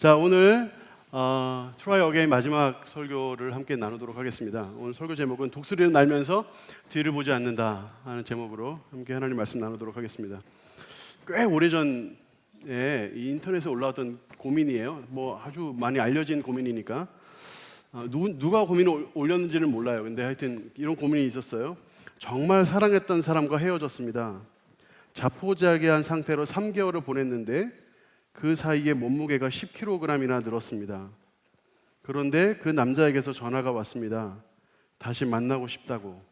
자, 오늘 Try Again 마지막 설교를 함께 나누도록 하겠습니다. 오늘 설교 제목은 독수리는 날면서 뒤를 보지 않는다 하는 제목으로 함께 하나님 말씀 나누도록 하겠습니다. 꽤 오래전에 이 인터넷에 올라왔던 고민이에요. 뭐 아주 많이 알려진 고민이니까 누가 고민을 올렸는지는 몰라요. 근데 하여튼 이런 고민이 있었어요. 정말 사랑했던 사람과 헤어졌습니다. 자포자기한 상태로 3개월을 보냈는데 그 사이에 몸무게가 10kg이나 늘었습니다. 그런데 그 남자에게서 전화가 왔습니다. 다시 만나고 싶다고.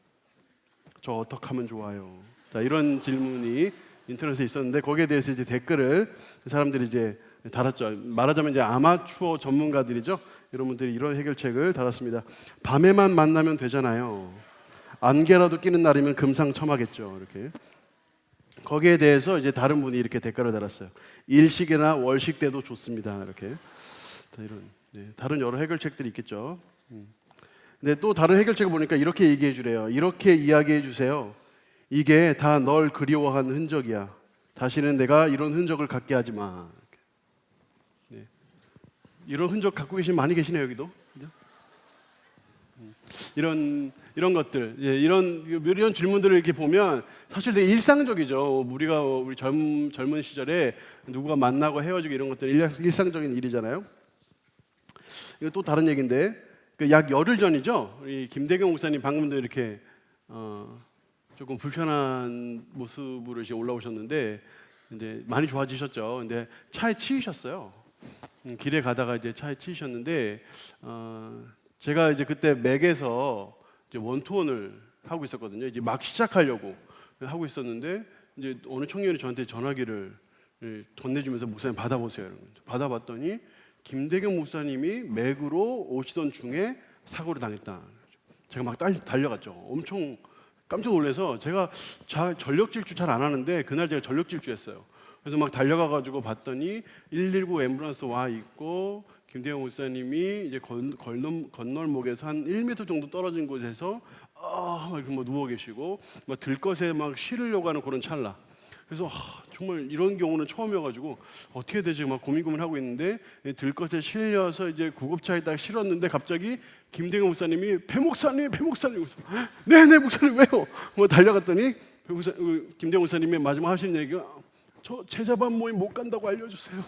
저 어떻게 하면 좋아요? 자, 이런 질문이 인터넷에 있었는데 거기에 대해서 이제 댓글을 사람들이 이제 달았죠. 말하자면 이제 아마추어 전문가들이죠. 이런 분들이 이런 해결책을 달았습니다. 밤에만 만나면 되잖아요. 안개라도 끼는 날이면 금상첨화겠죠. 이렇게. 거기에 대해서 이제 다른 분이 이렇게 댓글을 달았어요. 일식이나 월식 때도 좋습니다. 이렇게. 이런 다른 여러 해결책들이 있겠죠. 근데 또 다른 해결책을 보니까 이렇게 얘기해 주래요. 이렇게 이야기해 주세요. 이게 다 널 그리워한 흔적이야. 다시는 내가 이런 흔적을 갖게 하지 마. 이런 흔적 갖고 계신 많이 계시네요, 여기도. 이런 것들, 이런 질문들을 이렇게 보면 사실 되게 일상적이죠. 우리 젊은 시절에 누구가 만나고 헤어지고 이런 것들 일상적인 일이잖아요. 이거 또 다른 얘기인데 약 열흘 전이죠. 우리 김대경 목사님 방금도 이렇게 조금 불편한 모습으로 이제 올라오셨는데 이제 많이 좋아지셨죠. 근데 차에 치이셨어요. 길에 가다가 이제 차에 치이셨는데 제가 이제 그때 맥에서 이제 원투원을 하고 있었거든요. 이제 막 시작하려고 하고 있었는데 이제 어느 청년이 저한테 전화기를 건네주면서 목사님 받아보세요. 받아봤더니 김대경 목사님이 맥으로 오시던 중에 사고를 당했다. 제가 막 달려갔죠. 엄청 깜짝 놀라서 제가 전력 질주 잘 안 하는데 그날 제가 전력 질주했어요. 그래서 막 달려가가지고 봤더니 119 앰뷸런스 와 있고 김대영 목사님이 이제 건널목에서 한 1m 정도 떨어진 곳에서 이렇게 뭐 누워 계시고 막 들것에 막 실으려고 하는 그런 찰나. 그래서 정말 이런 경우는 처음이어가지고 어떻게 되지 막 고민하고 있는데 들것에 실려서 이제 구급차에 딱 실었는데 갑자기 김대영 목사님이 배 목사님 네네 목사님 왜요? 뭐 달려갔더니 김대영 목사님이 마지막 하신 얘기가 저 제자반 모임 못 간다고 알려주세요.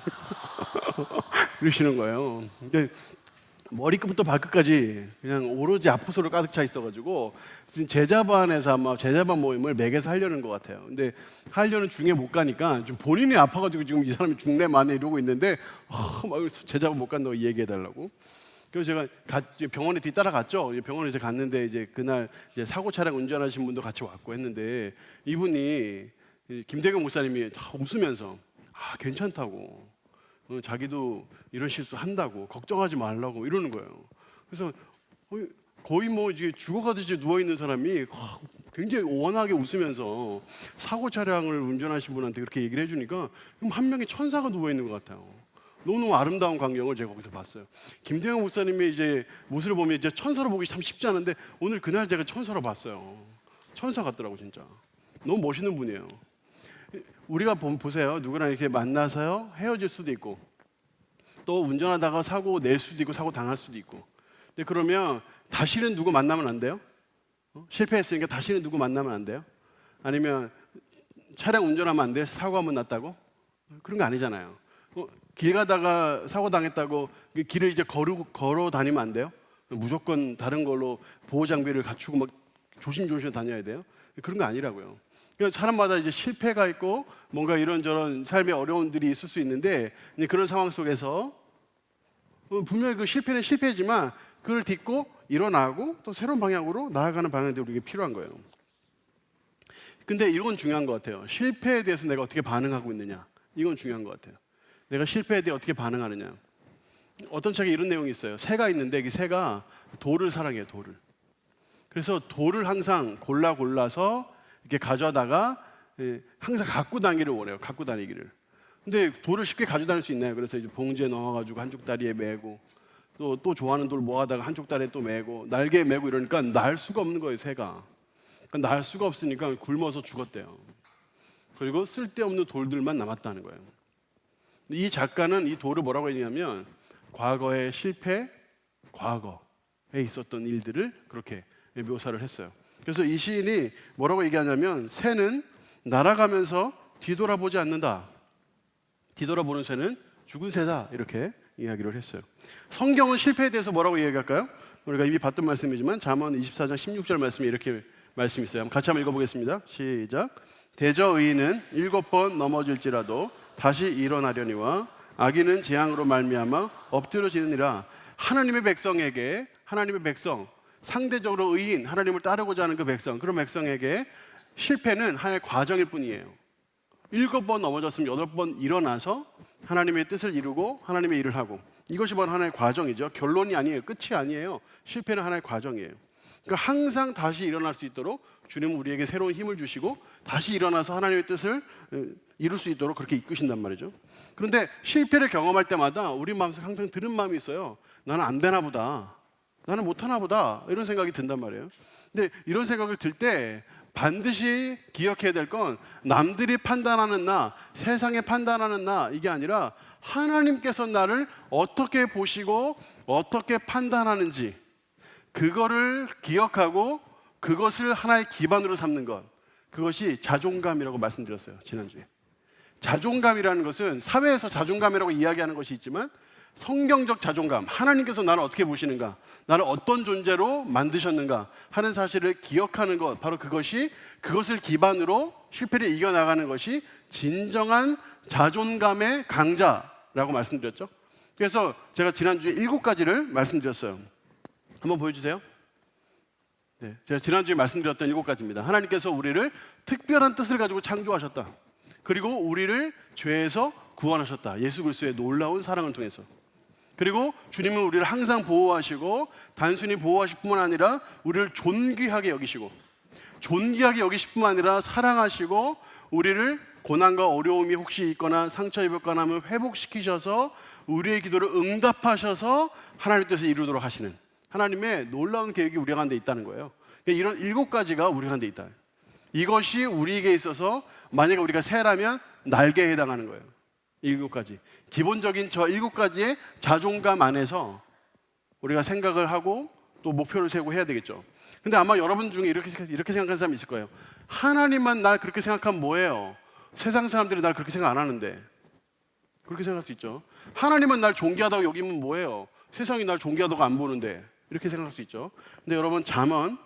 그러시는 거예요. 근데 머리끝부터 발끝까지 그냥 오로지 앞으로를 가득 차 있어가지고 제자반에서 아마 제자반 모임을 맥에서 하려는 것 같아요. 근데 하려는 중에 못 가니까 좀 본인이 아파가지고 지금 이 사람이 중래 만에 이러고 있는데 막 제자반 못 간다고 얘기해달라고. 그래서 제가 병원에 뒤따라갔죠. 병원에 이제 갔는데 이제 그날 이제 사고 차량 운전하신 분도 같이 왔고 했는데 이분이 김대경 목사님이 웃으면서 괜찮다고 자기도 이런 실수 한다고 걱정하지 말라고 이러는 거예요. 그래서 거의 뭐 이제 죽어가듯이 누워 있는 사람이 굉장히 원하게 웃으면서 사고 차량을 운전하신 분한테 그렇게 얘기를 해주니까 한 명의 천사가 누워 있는 것 같아요. 너무 아름다운 광경을 제가 거기서 봤어요. 김대영 목사님의 이제 모습을 보면 이제 천사로 보기 참 쉽지 않은데 오늘 그날 제가 천사로 봤어요. 천사 같더라고 진짜. 너무 멋있는 분이에요. 우리가 보세요. 누구랑 이렇게 만나서요 헤어질 수도 있고 또 운전하다가 사고 낼 수도 있고 사고 당할 수도 있고. 근데 그러면 다시는 누구 만나면 안 돼요? 실패했으니까 다시는 누구 만나면 안 돼요? 아니면 차량 운전하면 안 돼요? 사고 한번 났다고? 그런 거 아니잖아요. 길 가다가 사고 당했다고 길을 이제 걸어 다니면 안 돼요? 무조건 다른 걸로 보호 장비를 갖추고 막 조심조심 다녀야 돼요? 그런 거 아니라고요. 사람마다 이제 실패가 있고 뭔가 이런저런 삶의 어려움들이 있을 수 있는데 그런 상황 속에서 분명히 그 실패는 실패지만 그걸 딛고 일어나고 또 새로운 방향으로 나아가는 방향들이 우리에게 필요한 거예요. 근데 이건 중요한 것 같아요. 실패에 대해서 내가 어떻게 반응하고 있느냐, 이건 중요한 것 같아요. 내가 실패에 대해 어떻게 반응하느냐. 어떤 책에 이런 내용이 있어요. 새가 있는데 이 새가 돌을 사랑해요. 돌을. 그래서 돌을 항상 골라서 이렇게 가져다가 항상 갖고 다니기를 원해요. 갖고 다니기를. 근데 돌을 쉽게 가져 다닐 수 있나요? 그래서 이제 봉지에 넣어가지고 한쪽 다리에 메고 또 좋아하는 돌 모아다가 한쪽 다리에 또 메고 날개에 메고 이러니까 날 수가 없는 거예요. 새가. 그러니까 날 수가 없으니까 굶어서 죽었대요. 그리고 쓸데없는 돌들만 남았다는 거예요. 이 작가는 이 도를 뭐라고 했냐면 과거의 실패, 과거에 있었던 일들을 그렇게 묘사를 했어요. 그래서 이 시인이 뭐라고 얘기하냐면 새는 날아가면서 뒤돌아보지 않는다. 뒤돌아보는 새는 죽은 새다. 이렇게 이야기를 했어요. 성경은 실패에 대해서 뭐라고 이야기할까요? 우리가 이미 봤던 말씀이지만 잠언 24장 16절 말씀에 이렇게 말씀이 있어요. 같이 한번 읽어보겠습니다. 시작. 대저 의인은 7번 넘어질지라도 다시 일어나려니와 악인은 재앙으로 말미암아 엎드려지느니라. 하나님의 백성에게, 하나님의 백성, 상대적으로 의인, 하나님을 따르고자 하는 그 백성, 그런 백성에게 실패는 하나의 과정일 뿐이에요. 7번 넘어졌으면 8번 일어나서 하나님의 뜻을 이루고 하나님의 일을 하고, 이것이 바로 하나의 과정이죠. 결론이 아니에요. 끝이 아니에요. 실패는 하나의 과정이에요. 그러니까 항상 다시 일어날 수 있도록 주님은 우리에게 새로운 힘을 주시고 다시 일어나서 하나님의 뜻을 이룰 수 있도록 그렇게 이끄신단 말이죠. 그런데 실패를 경험할 때마다 우리 마음속에 항상 드는 마음이 있어요. 나는 안 되나 보다, 나는 못하나 보다, 이런 생각이 든단 말이에요. 근데 이런 생각을 들 때 반드시 기억해야 될 건 남들이 판단하는 나, 세상에 판단하는 나, 이게 아니라 하나님께서 나를 어떻게 보시고 어떻게 판단하는지, 그거를 기억하고 그것을 하나의 기반으로 삼는 것, 그것이 자존감이라고 말씀드렸어요, 지난주에. 자존감이라는 것은 사회에서 자존감이라고 이야기하는 것이 있지만 성경적 자존감, 하나님께서 나를 어떻게 보시는가, 나를 어떤 존재로 만드셨는가 하는 사실을 기억하는 것, 바로 그것을 기반으로 실패를 이겨나가는 것이 진정한 자존감의 강자라고 말씀드렸죠. 그래서 제가 지난주에 7가지를 말씀드렸어요. 한번 보여주세요. 네, 제가 지난주에 말씀드렸던 7가지입니다. 하나님께서 우리를 특별한 뜻을 가지고 창조하셨다. 그리고 우리를 죄에서 구원하셨다. 예수 그리스도의 놀라운 사랑을 통해서. 그리고 주님은 우리를 항상 보호하시고 단순히 보호하실 뿐만 아니라 우리를 존귀하게 여기시고, 존귀하게 여기실 뿐만 아니라 사랑하시고 우리를 고난과 어려움이 혹시 있거나 상처 입었거나 하면 회복시키셔서 우리의 기도를 응답하셔서 하나님의 뜻을 이루도록 하시는 하나님의 놀라운 계획이 우리 가운데 있다는 거예요. 이런 7가지가 우리 가운데 있다. 이것이 우리에게 있어서 만약에 우리가 새라면 날개에 해당하는 거예요. 7가지. 기본적인 저 7가지의 자존감 안에서 우리가 생각을 하고 또 목표를 세우고 해야 되겠죠. 근데 아마 여러분 중에 이렇게 생각하는 사람이 있을 거예요. 하나님만 날 그렇게 생각하면 뭐예요? 세상 사람들이 날 그렇게 생각 안 하는데. 그렇게 생각할 수 있죠. 하나님은 날 존귀하다고 여기면 뭐예요? 세상이 날 존귀하다고 안 보는데. 이렇게 생각할 수 있죠. 근데 여러분 잠언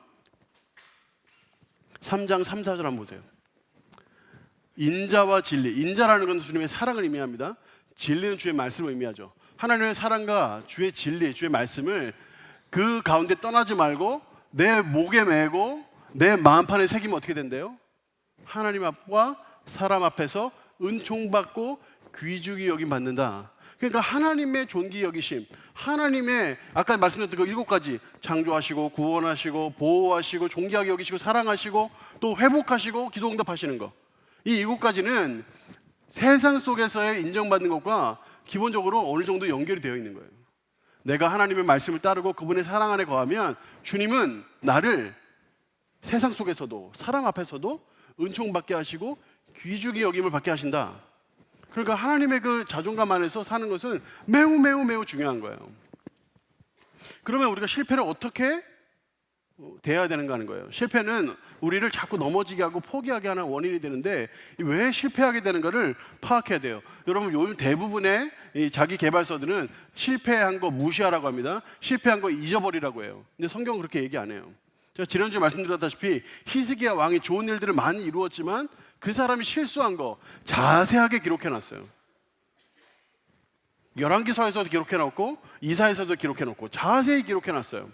3장 3, 4절 한번 보세요. 인자와 진리, 인자라는 건 주님의 사랑을 의미합니다. 진리는 주의 말씀을 의미하죠. 하나님의 사랑과 주의 진리, 주의 말씀을 그 가운데 떠나지 말고 내 목에 메고 내 마음판에 새기면 어떻게 된대요? 하나님 앞과 사람 앞에서 은총받고 귀중히 여김 받는다. 그러니까 하나님의 존귀 여기심, 하나님의 아까 말씀드렸던 그 7가지, 창조하시고 구원하시고 보호하시고 존귀하게 여기시고 사랑하시고 또 회복하시고 기도 응답하시는 거, 이 7가지는 세상 속에서의 인정받는 것과 기본적으로 어느 정도 연결이 되어 있는 거예요. 내가 하나님의 말씀을 따르고 그분의 사랑 안에 거하면 주님은 나를 세상 속에서도 사람 앞에서도 은총받게 하시고 귀중히 여김을 받게 하신다. 그러니까 하나님의 그 자존감 안에서 사는 것은 매우 중요한 거예요. 그러면 우리가 실패를 어떻게 대해야 되는가 하는 거예요. 실패는 우리를 자꾸 넘어지게 하고 포기하게 하는 원인이 되는데 왜 실패하게 되는가를 파악해야 돼요. 여러분 요즘 대부분의 이 자기 개발서들은 실패한 거 무시하라고 합니다. 실패한 거 잊어버리라고 해요. 근데 성경은 그렇게 얘기 안 해요. 제가 지난주에 말씀드렸다시피 히스기야 왕이 좋은 일들을 많이 이루었지만 그 사람이 실수한 거 자세하게 기록해놨어요. 열왕기서에서도 기록해놓고 이사에서도 기록해놓고 자세히 기록해놨어요.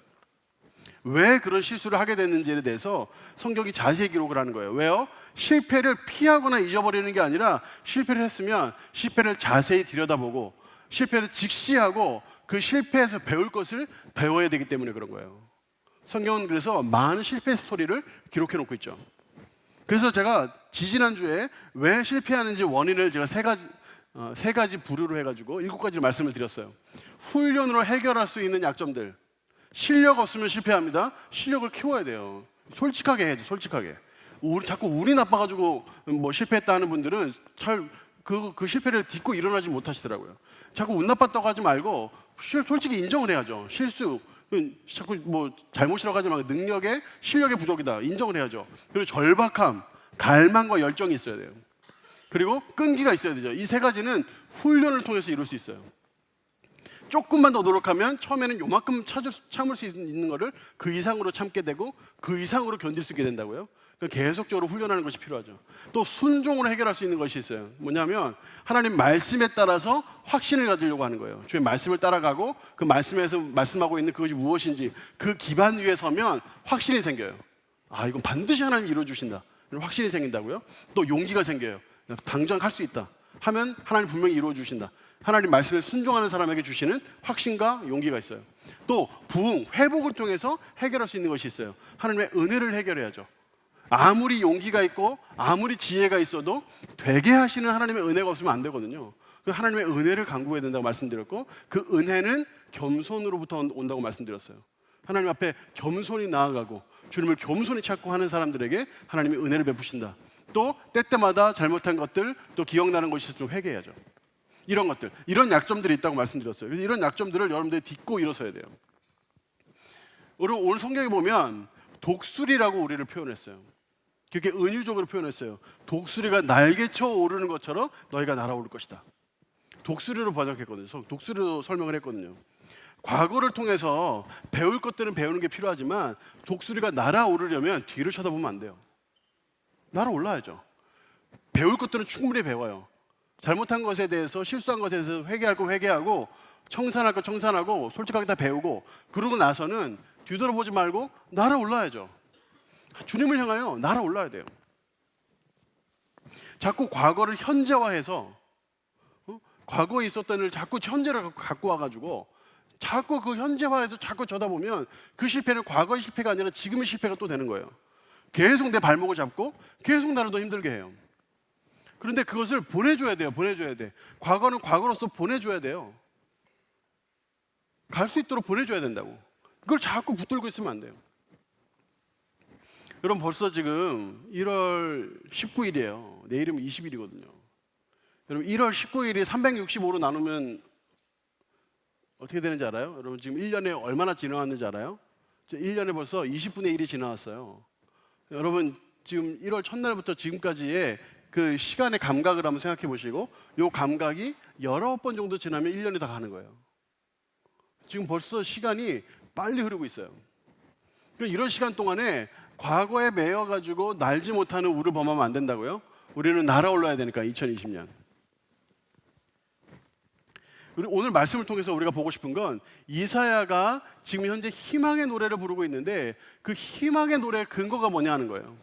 왜 그런 실수를 하게 됐는지에 대해서 성경이 자세히 기록을 하는 거예요. 왜요? 실패를 피하거나 잊어버리는 게 아니라 실패를 했으면 실패를 자세히 들여다보고 실패를 직시하고 그 실패에서 배울 것을 배워야 되기 때문에 그런 거예요. 성경은 그래서 많은 실패 스토리를 기록해 놓고 있죠. 그래서 제가 지지난주에 왜 실패하는지 원인을 제가 세 가지 부류로 해가지고 7가지 말씀을 드렸어요. 훈련으로 해결할 수 있는 약점들. 실력 없으면 실패합니다. 실력을 키워야 돼요. 솔직하게 해야죠. 솔직하게. 자꾸 운이 나빠가지고 뭐 실패했다 하는 분들은 잘 그 실패를 딛고 일어나지 못하시더라고요. 자꾸 운 나빴다고 하지 말고 솔직히 인정을 해야죠. 실수, 자꾸 뭐 잘못이라고 하지 말고 능력에 실력의 부족이다 인정을 해야죠. 그리고 절박함, 갈망과 열정이 있어야 돼요. 그리고 끈기가 있어야 되죠. 이 세 가지는 훈련을 통해서 이룰 수 있어요. 조금만 더 노력하면 처음에는 요만큼 참을 수 있는 거를 그 이상으로 참게 되고 그 이상으로 견딜 수 있게 된다고요. 계속적으로 훈련하는 것이 필요하죠. 또 순종으로 해결할 수 있는 것이 있어요. 뭐냐면 하나님 말씀에 따라서 확신을 가지려고 하는 거예요. 주의 말씀을 따라가고 그 말씀에서 말씀하고 있는 그것이 무엇인지 그 기반 위에 서면 확신이 생겨요. 아, 이건 반드시 하나님 이루어주신다. 이런 확신이 생긴다고요. 또 용기가 생겨요. 당장 할 수 있다 하면 하나님 분명히 이루어주신다. 하나님 말씀에 순종하는 사람에게 주시는 확신과 용기가 있어요. 또 부흥, 회복을 통해서 해결할 수 있는 것이 있어요. 하나님의 은혜를 해결해야죠. 아무리 용기가 있고 아무리 지혜가 있어도 되게 하시는 하나님의 은혜가 없으면 안 되거든요. 그 하나님의 은혜를 간구해야 된다고 말씀드렸고, 그 은혜는 겸손으로부터 온다고 말씀드렸어요. 하나님 앞에 겸손히 나아가고 주님을 겸손히 찾고 하는 사람들에게 하나님이 은혜를 베푸신다. 또 때때마다 잘못한 것들, 또 기억나는 것이 있으면 회개해야죠. 이런 것들, 이런 약점들이 있다고 말씀드렸어요. 그래서 이런 약점들을 여러분들이 딛고 일어서야 돼요. 오늘 성경에 보면 독수리라고 우리를 표현했어요. 그렇게 은유적으로 표현했어요. 독수리가 날개쳐 오르는 것처럼 너희가 날아오를 것이다. 독수리로 번역했거든요. 독수리로 설명을 했거든요. 과거를 통해서 배울 것들은 배우는 게 필요하지만 독수리가 날아오르려면 뒤를 쳐다보면 안 돼요. 날아올라야죠. 배울 것들은 충분히 배워요. 잘못한 것에 대해서, 실수한 것에 대해서 회개할 거 회개하고, 청산할 거 청산하고, 솔직하게 다 배우고, 그러고 나서는 뒤돌아보지 말고 날아올라야죠. 주님을 향하여 날아올라야 돼요. 자꾸 과거를 현재화해서 과거에 있었던 일을 자꾸 현재로 갖고 와가지고 자꾸 그 현재화해서 자꾸 쳐다보면 그 실패는 과거의 실패가 아니라 지금의 실패가 또 되는 거예요. 계속 내 발목을 잡고 계속 나를 더 힘들게 해요. 그런데 그것을 보내줘야 돼요. 보내줘야 돼. 과거는 과거로서 보내줘야 돼요. 갈 수 있도록 보내줘야 된다고. 그걸 자꾸 붙들고 있으면 안 돼요. 여러분, 벌써 지금 1월 19일이에요. 내일이면 20일이거든요. 여러분, 1월 19일이 365로 나누면 어떻게 되는지 알아요? 여러분, 지금 1년에 얼마나 지나왔는지 알아요? 1년에 벌써 20분의 1이 지나왔어요. 여러분, 지금 1월 첫날부터 지금까지의 그 시간의 감각을 한번 생각해 보시고, 이 감각이 19번 정도 지나면 1년이 다 가는 거예요. 지금 벌써 시간이 빨리 흐르고 있어요. 그러니까 이런 시간 동안에 과거에 매여가지고 날지 못하는 우를 범하면 안 된다고요? 우리는 날아올라야 되니까, 2020년. 오늘 말씀을 통해서 우리가 보고 싶은 건, 이사야가 지금 현재 희망의 노래를 부르고 있는데 그 희망의 노래의 근거가 뭐냐 하는 거예요.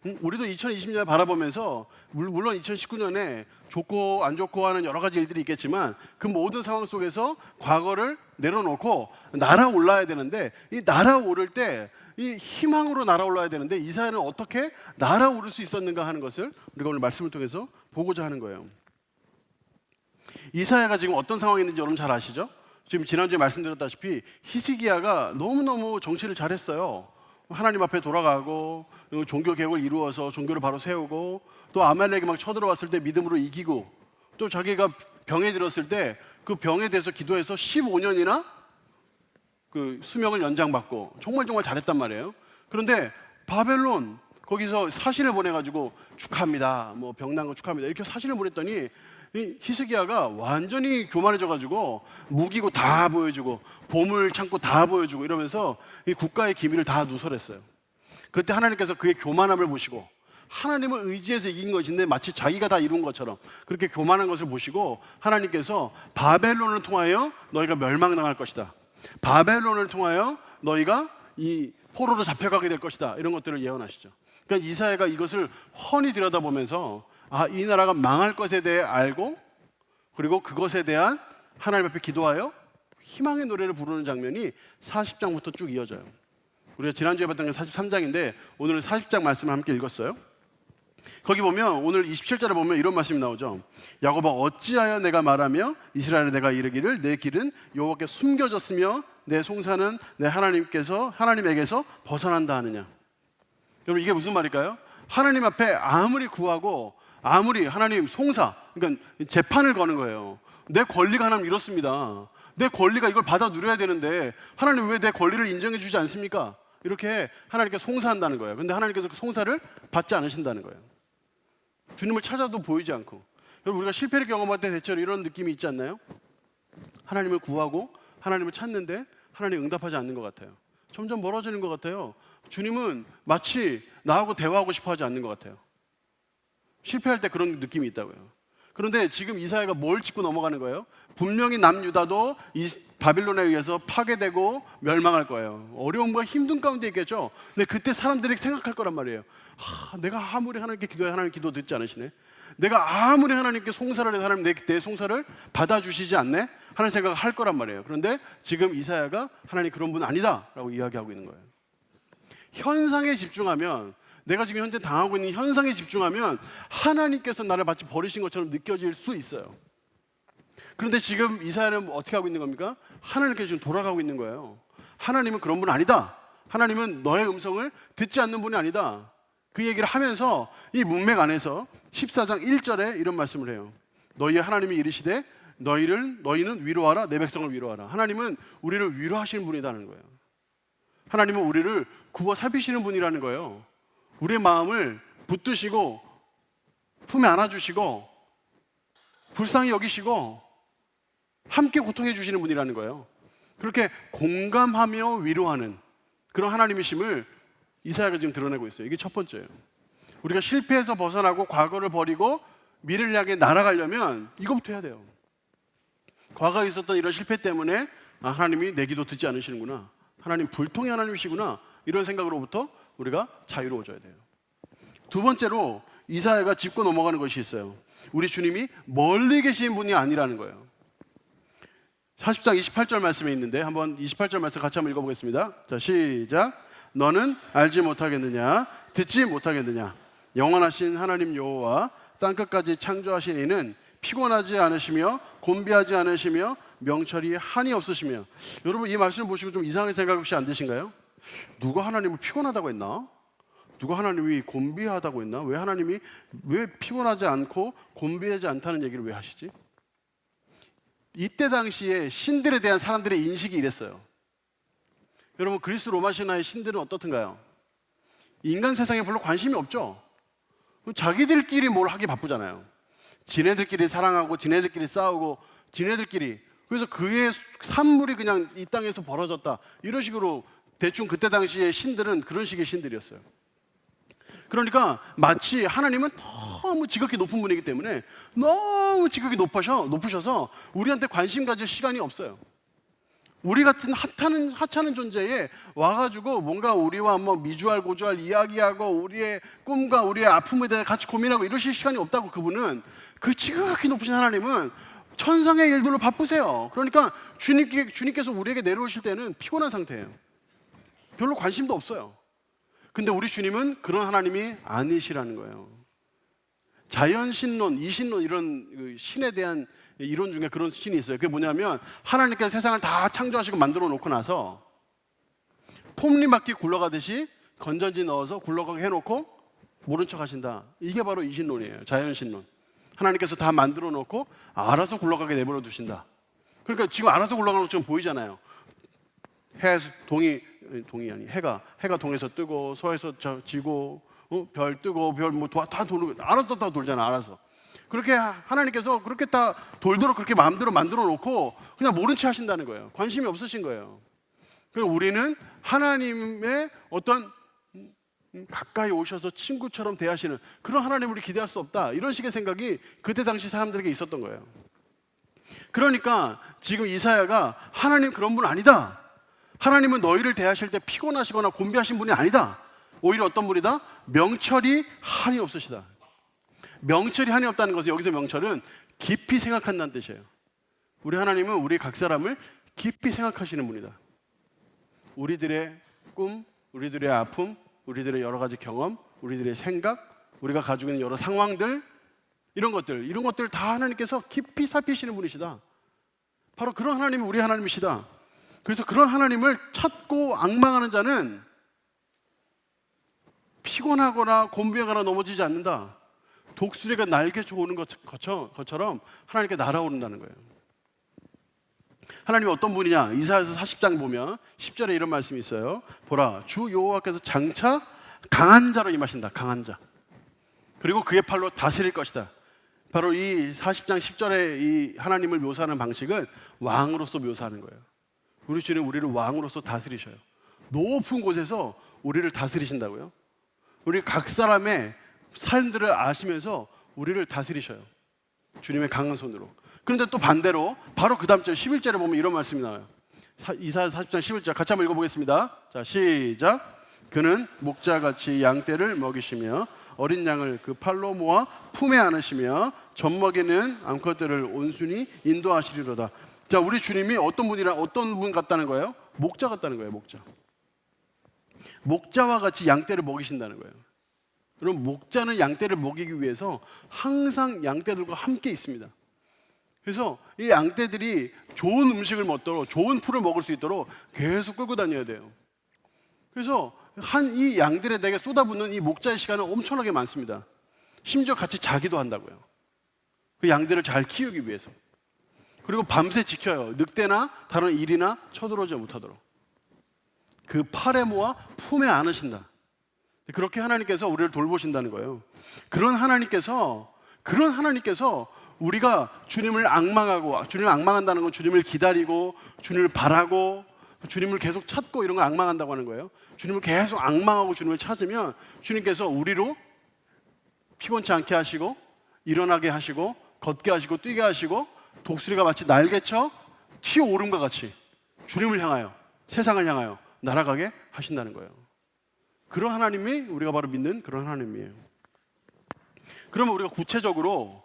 우리도 2020년을 바라보면서, 물론 2019년에 좋고 안 좋고 하는 여러 가지 일들이 있겠지만 그 모든 상황 속에서 과거를 내려놓고 날아올라야 되는데, 이 날아오를 때 이 희망으로 날아올라야 되는데 이사야는 어떻게 날아오를 수 있었는가 하는 것을 우리가 오늘 말씀을 통해서 보고자 하는 거예요. 이사야가 지금 어떤 상황이 있는지 여러분 잘 아시죠? 지금 지난주에 말씀드렸다시피 히스기야가 너무너무 정치를 잘했어요. 하나님 앞에 돌아가고 종교 개혁을 이루어서 종교를 바로 세우고, 또 아말렉이 막 쳐들어왔을 때 믿음으로 이기고, 또 자기가 병에 들었을 때 그 병에 대해서 기도해서 15년이나 그 수명을 연장받고 정말 잘했단 말이에요. 그런데 바벨론 거기서 사신을 보내가지고 축하합니다, 뭐 병난 거 축하합니다 이렇게 사신을 보냈더니 이 히스기야가 완전히 교만해져가지고 무기고 다 보여주고 보물 창고 다 보여주고 이러면서 이 국가의 기밀을 다 누설했어요. 그때 하나님께서 그의 교만함을 보시고, 하나님을 의지해서 이긴 것인데 마치 자기가 다 이룬 것처럼 그렇게 교만한 것을 보시고 하나님께서 바벨론을 통하여 너희가 멸망당할 것이다, 바벨론을 통하여 너희가 이 포로로 잡혀가게 될 것이다, 이런 것들을 예언하시죠. 그러니까 이사야가 이것을 훤히 들여다보면서, 아, 이 나라가 망할 것에 대해 알고, 그리고 그것에 대한 하나님 앞에 기도하여 희망의 노래를 부르는 장면이 40장부터 쭉 이어져요. 우리가 지난주에 봤던 게 43장인데 오늘은 40장 말씀을 함께 읽었어요. 거기 보면 오늘 27절에 보면 이런 말씀이 나오죠. 야곱아, 어찌하여 내가 말하며 이스라엘에 내가 이르기를 내 길은 여호와께 숨겨졌으며 내 송사는 내 하나님에게서 벗어난다 하느냐. 여러분, 이게 무슨 말일까요? 하나님 앞에 아무리 구하고 아무리 하나님 송사, 그러니까 재판을 거는 거예요. 내 권리가 하나님 이렇습니다. 내 권리가 이걸 받아 누려야 되는데 하나님 왜 내 권리를 인정해 주지 않습니까? 이렇게 하나님께 송사한다는 거예요. 근데 하나님께서 그 송사를 받지 않으신다는 거예요. 주님을 찾아도 보이지 않고. 여러분, 우리가 실패를 경험할 때 대체로 이런 느낌이 있지 않나요? 하나님을 구하고 하나님을 찾는데 하나님 응답하지 않는 것 같아요. 점점 멀어지는 것 같아요. 주님은 마치 나하고 대화하고 싶어 하지 않는 것 같아요. 실패할 때 그런 느낌이 있다고요. 그런데 지금 이사야가 뭘 짚고 넘어가는 거예요? 분명히 남유다도 이 바빌론에 의해서 파괴되고 멸망할 거예요. 어려움과 힘든 가운데 있겠죠. 근데 그때 사람들이 생각할 거란 말이에요. 내가 아무리 하나님께 기도해 하나님 기도 듣지 않으시네. 내가 아무리 하나님께 송사를 해도 하나님 내 송사를 받아주시지 않네 하는 생각을 할 거란 말이에요. 그런데 지금 이사야가 하나님 그런 분 아니다 라고 이야기하고 있는 거예요. 현상에 집중하면, 내가 지금 현재 당하고 있는 현상에 집중하면 하나님께서 나를 마치 버리신 것처럼 느껴질 수 있어요. 그런데 지금 이사야는 어떻게 하고 있는 겁니까? 하나님께 지금 돌아가고 있는 거예요. 하나님은 그런 분 아니다. 하나님은 너의 음성을 듣지 않는 분이 아니다. 그 얘기를 하면서 이 문맥 안에서 14장 1절에 이런 말씀을 해요. 너희의 하나님이 이르시되 너희는 위로하라, 내 백성을 위로하라. 하나님은 우리를 위로하시는 분이라는 거예요. 하나님은 우리를 굽어 살피시는 분이라는 거예요. 우리의 마음을 붙드시고 품에 안아주시고 불쌍히 여기시고 함께 고통해 주시는 분이라는 거예요. 그렇게 공감하며 위로하는 그런 하나님이심을 이사야가 지금 드러내고 있어요. 이게 첫 번째예요. 우리가 실패에서 벗어나고 과거를 버리고 미래를 향해 날아가려면 이것부터 해야 돼요. 과거에 있었던 이런 실패 때문에 하나님이 내 기도 듣지 않으시는구나, 하나님 불통의 하나님이시구나, 이런 생각으로부터 우리가 자유로워져야 돼요. 두 번째로 이사야가 짚고 넘어가는 것이 있어요. 우리 주님이 멀리 계신 분이 아니라는 거예요. 40장 28절 말씀에 있는데 한번 28절 말씀 같이 한번 읽어보겠습니다. 자, 시작. 너는 알지 못하겠느냐, 듣지 못하겠느냐. 영원하신 하나님 여호와 땅끝까지 창조하신 이는 피곤하지 않으시며 곤비하지 않으시며 명철이 한이 없으시며. 여러분, 이 말씀을 보시고 좀 이상하게 생각 혹시 안 드신가요? 누가 하나님을 피곤하다고 했나? 누가 하나님이 곤비하다고 했나? 왜 하나님이 왜 피곤하지 않고 곤비하지 않다는 얘기를 왜 하시지? 이때 당시에 신들에 대한 사람들의 인식이 이랬어요. 여러분, 그리스 로마 신화의 신들은 어떻던가요? 인간 세상에 별로 관심이 없죠. 자기들끼리 뭘 하기 바쁘잖아요. 지네들끼리 사랑하고 지네들끼리 싸우고 지네들끼리. 그래서 그의 산물이 그냥 이 땅에서 벌어졌다, 이런 식으로 대충 그때 당시에 신들은 그런 식의 신들이었어요. 그러니까 마치 하나님은 너무 지극히 높은 분이기 때문에 너무 지극히 높으셔서 우리한테 관심 가질 시간이 없어요. 우리 같은 하찮은 존재에 와가지고 뭔가 우리와 뭐 미주알 고주알 이야기하고 우리의 꿈과 우리의 아픔에 대해 같이 고민하고 이러실 시간이 없다고. 그분은, 그 지극히 높으신 하나님은 천상의 일들로 바쁘세요. 그러니까 주님께서 우리에게 내려오실 때는 피곤한 상태예요. 별로 관심도 없어요. 근데 우리 주님은 그런 하나님이 아니시라는 거예요. 자연신론, 이신론, 이런 신에 대한 이론 중에 그런 신이 있어요. 그게 뭐냐면 하나님께서 세상을 다 창조하시고 만들어 놓고 나서 톱니바퀴 굴러가듯이 건전지 넣어서 굴러가게 해놓고 모른 척 하신다. 이게 바로 이신론이에요. 자연신론. 하나님께서 다 만들어 놓고 알아서 굴러가게 내버려 두신다. 그러니까 지금 알아서 굴러가는 것처럼 보이잖아요. 해가 동에서 뜨고 서에서 지고, 별 뜨고, 별 뭐 다 돌고, 알아서 다 돌잖아. 알아서. 그렇게 하나님께서 그렇게 다 돌도록 그렇게 마음대로 만들어 놓고 그냥 모른 채 하신다는 거예요. 관심이 없으신 거예요. 그리고 우리는 하나님의 어떤 가까이 오셔서 친구처럼 대하시는 그런 하나님을 기대할 수 없다, 이런 식의 생각이 그때 당시 사람들에게 있었던 거예요. 그러니까 지금 이사야가 하나님 그런 분 아니다, 하나님은 너희를 대하실 때 피곤하시거나 곤비하신 분이 아니다, 오히려 어떤 분이다? 명철이 한이 없으시다. 명철이 한이 없다는 것은, 여기서 명철은 깊이 생각한다는 뜻이에요. 우리 하나님은 우리 각 사람을 깊이 생각하시는 분이다. 우리들의 꿈, 우리들의 아픔, 우리들의 여러 가지 경험, 우리들의 생각, 우리가 가지고 있는 여러 상황들, 이런 것들 다 하나님께서 깊이 살피시는 분이시다. 바로 그런 하나님이 우리 하나님이시다. 그래서 그런 하나님을 찾고 앙망하는 자는 피곤하거나 곤비하거나 넘어지지 않는다. 독수리가 날개쳐 오는 것처럼 하나님께 날아오른다는 거예요. 하나님이 어떤 분이냐? 이사야서 40장 보면 10절에 이런 말씀이 있어요. 보라, 주 여호와께서 장차 강한 자로 임하신다. 강한 자. 그리고 그의 팔로 다스릴 것이다. 바로 이 40장 10절에 이 하나님을 묘사하는 방식은 왕으로서 묘사하는 거예요. 우리 주님 우리를 왕으로서 다스리셔요. 높은 곳에서 우리를 다스리신다고요. 우리 각 사람의 삶들을 아시면서 우리를 다스리셔요. 주님의 강한 손으로. 그런데 또 반대로 바로 그 다음 절 11절에 보면 이런 말씀이 나와요. 이사야 40장 11절 같이 한번 읽어보겠습니다. 자, 시작. 그는 목자같이 양떼를 먹이시며 어린 양을 그 팔로 모아 품에 안으시며 젖먹이는 암컷들을 온순히 인도하시리로다. 자, 우리 주님이 어떤 분 같다는 거예요? 목자 같다는 거예요. 목자와 같이 양떼를 먹이신다는 거예요. 그럼 목자는 양떼를 먹이기 위해서 항상 양떼들과 함께 있습니다. 그래서 이 양떼들이 좋은 음식을 먹도록, 좋은 풀을 먹을 수 있도록 계속 끌고 다녀야 돼요. 그래서 이 양들에게 쏟아붓는 이 목자의 시간은 엄청나게 많습니다. 심지어 같이 자기도 한다고요. 그 양들을 잘 키우기 위해서. 그리고 밤새 지켜요. 늑대나 다른 일이나 쳐들어오지 못하도록. 그 팔에 모아 품에 안으신다. 그렇게 하나님께서 우리를 돌보신다는 거예요. 그런 하나님께서 우리가 주님을 악망한다는 건 주님을 기다리고 주님을 바라고 주님을 계속 찾고 이런 걸 악망한다고 하는 거예요. 주님을 계속 악망하고 주님을 찾으면 주님께서 우리로 피곤치 않게 하시고 일어나게 하시고 걷게 하시고 뛰게 하시고 독수리가 마치 날개쳐 튀어오름과 같이 주님을 향하여 세상을 향하여 날아가게 하신다는 거예요. 그런 하나님이 우리가 바로 믿는 그런 하나님이에요. 그러면 우리가 구체적으로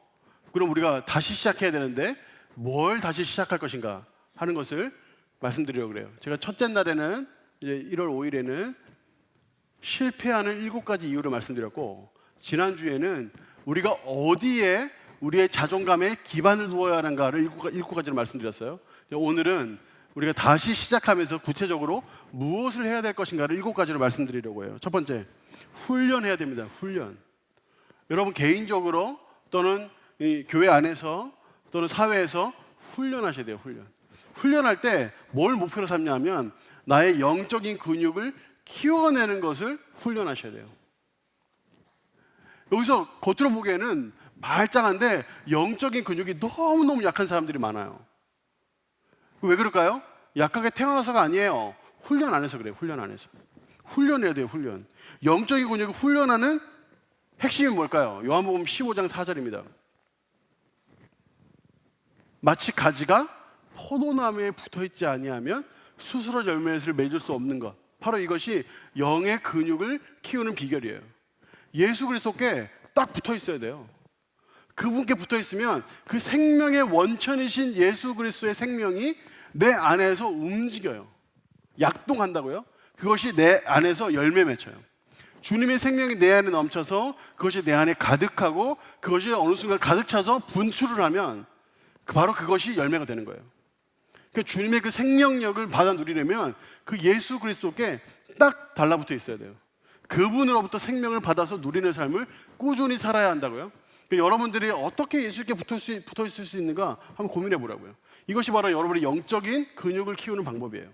그럼 우리가 다시 시작해야 되는데 뭘 다시 시작할 것인가 하는 것을 말씀드리려고 그래요. 제가 첫째 날에는 이제 1월 5일에는 실패하는 7가지 이유를 말씀드렸고 지난주에는 우리가 어디에 우리의 자존감에 기반을 두어야 하는가를 7가지를 말씀드렸어요. 오늘은 우리가 다시 시작하면서 구체적으로 무엇을 해야 될 것인가를 7가지로 말씀드리려고 해요. 첫 번째, 훈련해야 됩니다. 훈련. 여러분 개인적으로 또는 이 교회 안에서 또는 사회에서 훈련하셔야 돼요. 훈련할 때 뭘 목표로 삼냐면 나의 영적인 근육을 키워내는 것을 훈련하셔야 돼요. 여기서 겉으로 보기에는 말짱한데 영적인 근육이 너무너무 약한 사람들이 많아요. 왜 그럴까요? 약하게 태어나서가 아니에요. 훈련 안 해서 그래요. 훈련해야 돼요. 영적인 근육을 훈련하는 핵심이 뭘까요? 요한복음 15장 4절입니다. 마치 가지가 포도나무에 붙어있지 아니하면 스스로 열매를 맺을 수 없는 것, 바로 이것이 영의 근육을 키우는 비결이에요. 예수 그리스도께 딱 붙어 있어야 돼요. 그분께 붙어 있으면 그 생명의 원천이신 예수 그리스도의 생명이 내 안에서 움직여요. 약동한다고요? 그것이 내 안에서 열매 맺혀요. 주님의 생명이 내 안에 넘쳐서 그것이 내 안에 가득하고 그것이 어느 순간 가득 차서 분출을 하면 바로 그것이 열매가 되는 거예요. 그러니까 주님의 그 생명력을 받아 누리려면 그 예수 그리스도께 딱 달라붙어 있어야 돼요. 그분으로부터 생명을 받아서 누리는 삶을 꾸준히 살아야 한다고요. 그러니까 여러분들이 어떻게 예수께 붙어 있을 수 있는가 한번 고민해 보라고요. 이것이 바로 여러분의 영적인 근육을 키우는 방법이에요.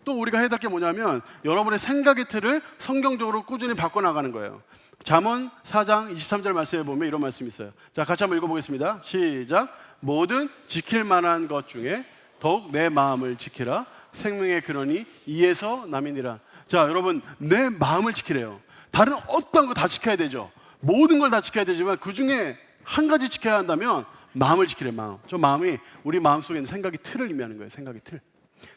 또 우리가 해야 될 게 뭐냐면 여러분의 생각의 틀을 성경적으로 꾸준히 바꿔나가는 거예요. 잠언 4장 23절 말씀에 보면 이런 말씀이 있어요. 자, 같이 한번 읽어보겠습니다. 시작. 모든 지킬 만한 것 중에 더욱 내 마음을 지키라. 생명의 근원이 이에서 남이니라. 자, 여러분 내 마음을 지키래요. 다른 어떤 거 다 지켜야 되죠. 모든 걸 다 지켜야 되지만 그 중에 한 가지 지켜야 한다면 마음을 지키래. 마음. 저 마음이 우리 마음속에 있는 생각의 틀을 의미하는 거예요. 생각의 틀.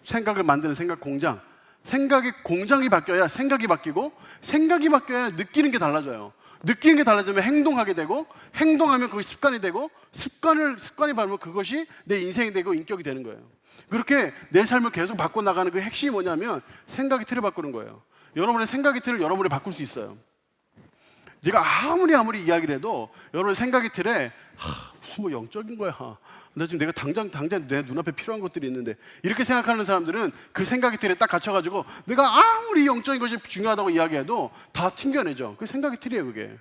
생각을 만드는 생각 공장. 생각의 공장이 바뀌어야 생각이 바뀌고 생각이 바뀌어야 느끼는 게 달라져요. 느끼는 게 달라지면 행동하게 되고 행동하면 그것이 습관이 되고 습관이 바르면 그것이 내 인생이 되고 인격이 되는 거예요. 그렇게 내 삶을 계속 바꿔나가는 그 핵심이 뭐냐면 생각의 틀을 바꾸는 거예요. 여러분의 생각의 틀을 여러분이 바꿀 수 있어요. 제가 아무리 이야기를 해도 여러분의 생각의 틀에 무슨 뭐 영적인 거야, 나 지금 내가 당장 내 눈앞에 필요한 것들이 있는데, 이렇게 생각하는 사람들은 그 생각의 틀에 딱 갇혀가지고 내가 아무리 영적인 것이 중요하다고 이야기해도 다 튕겨내죠. 그 생각의 틀이에요, 그게.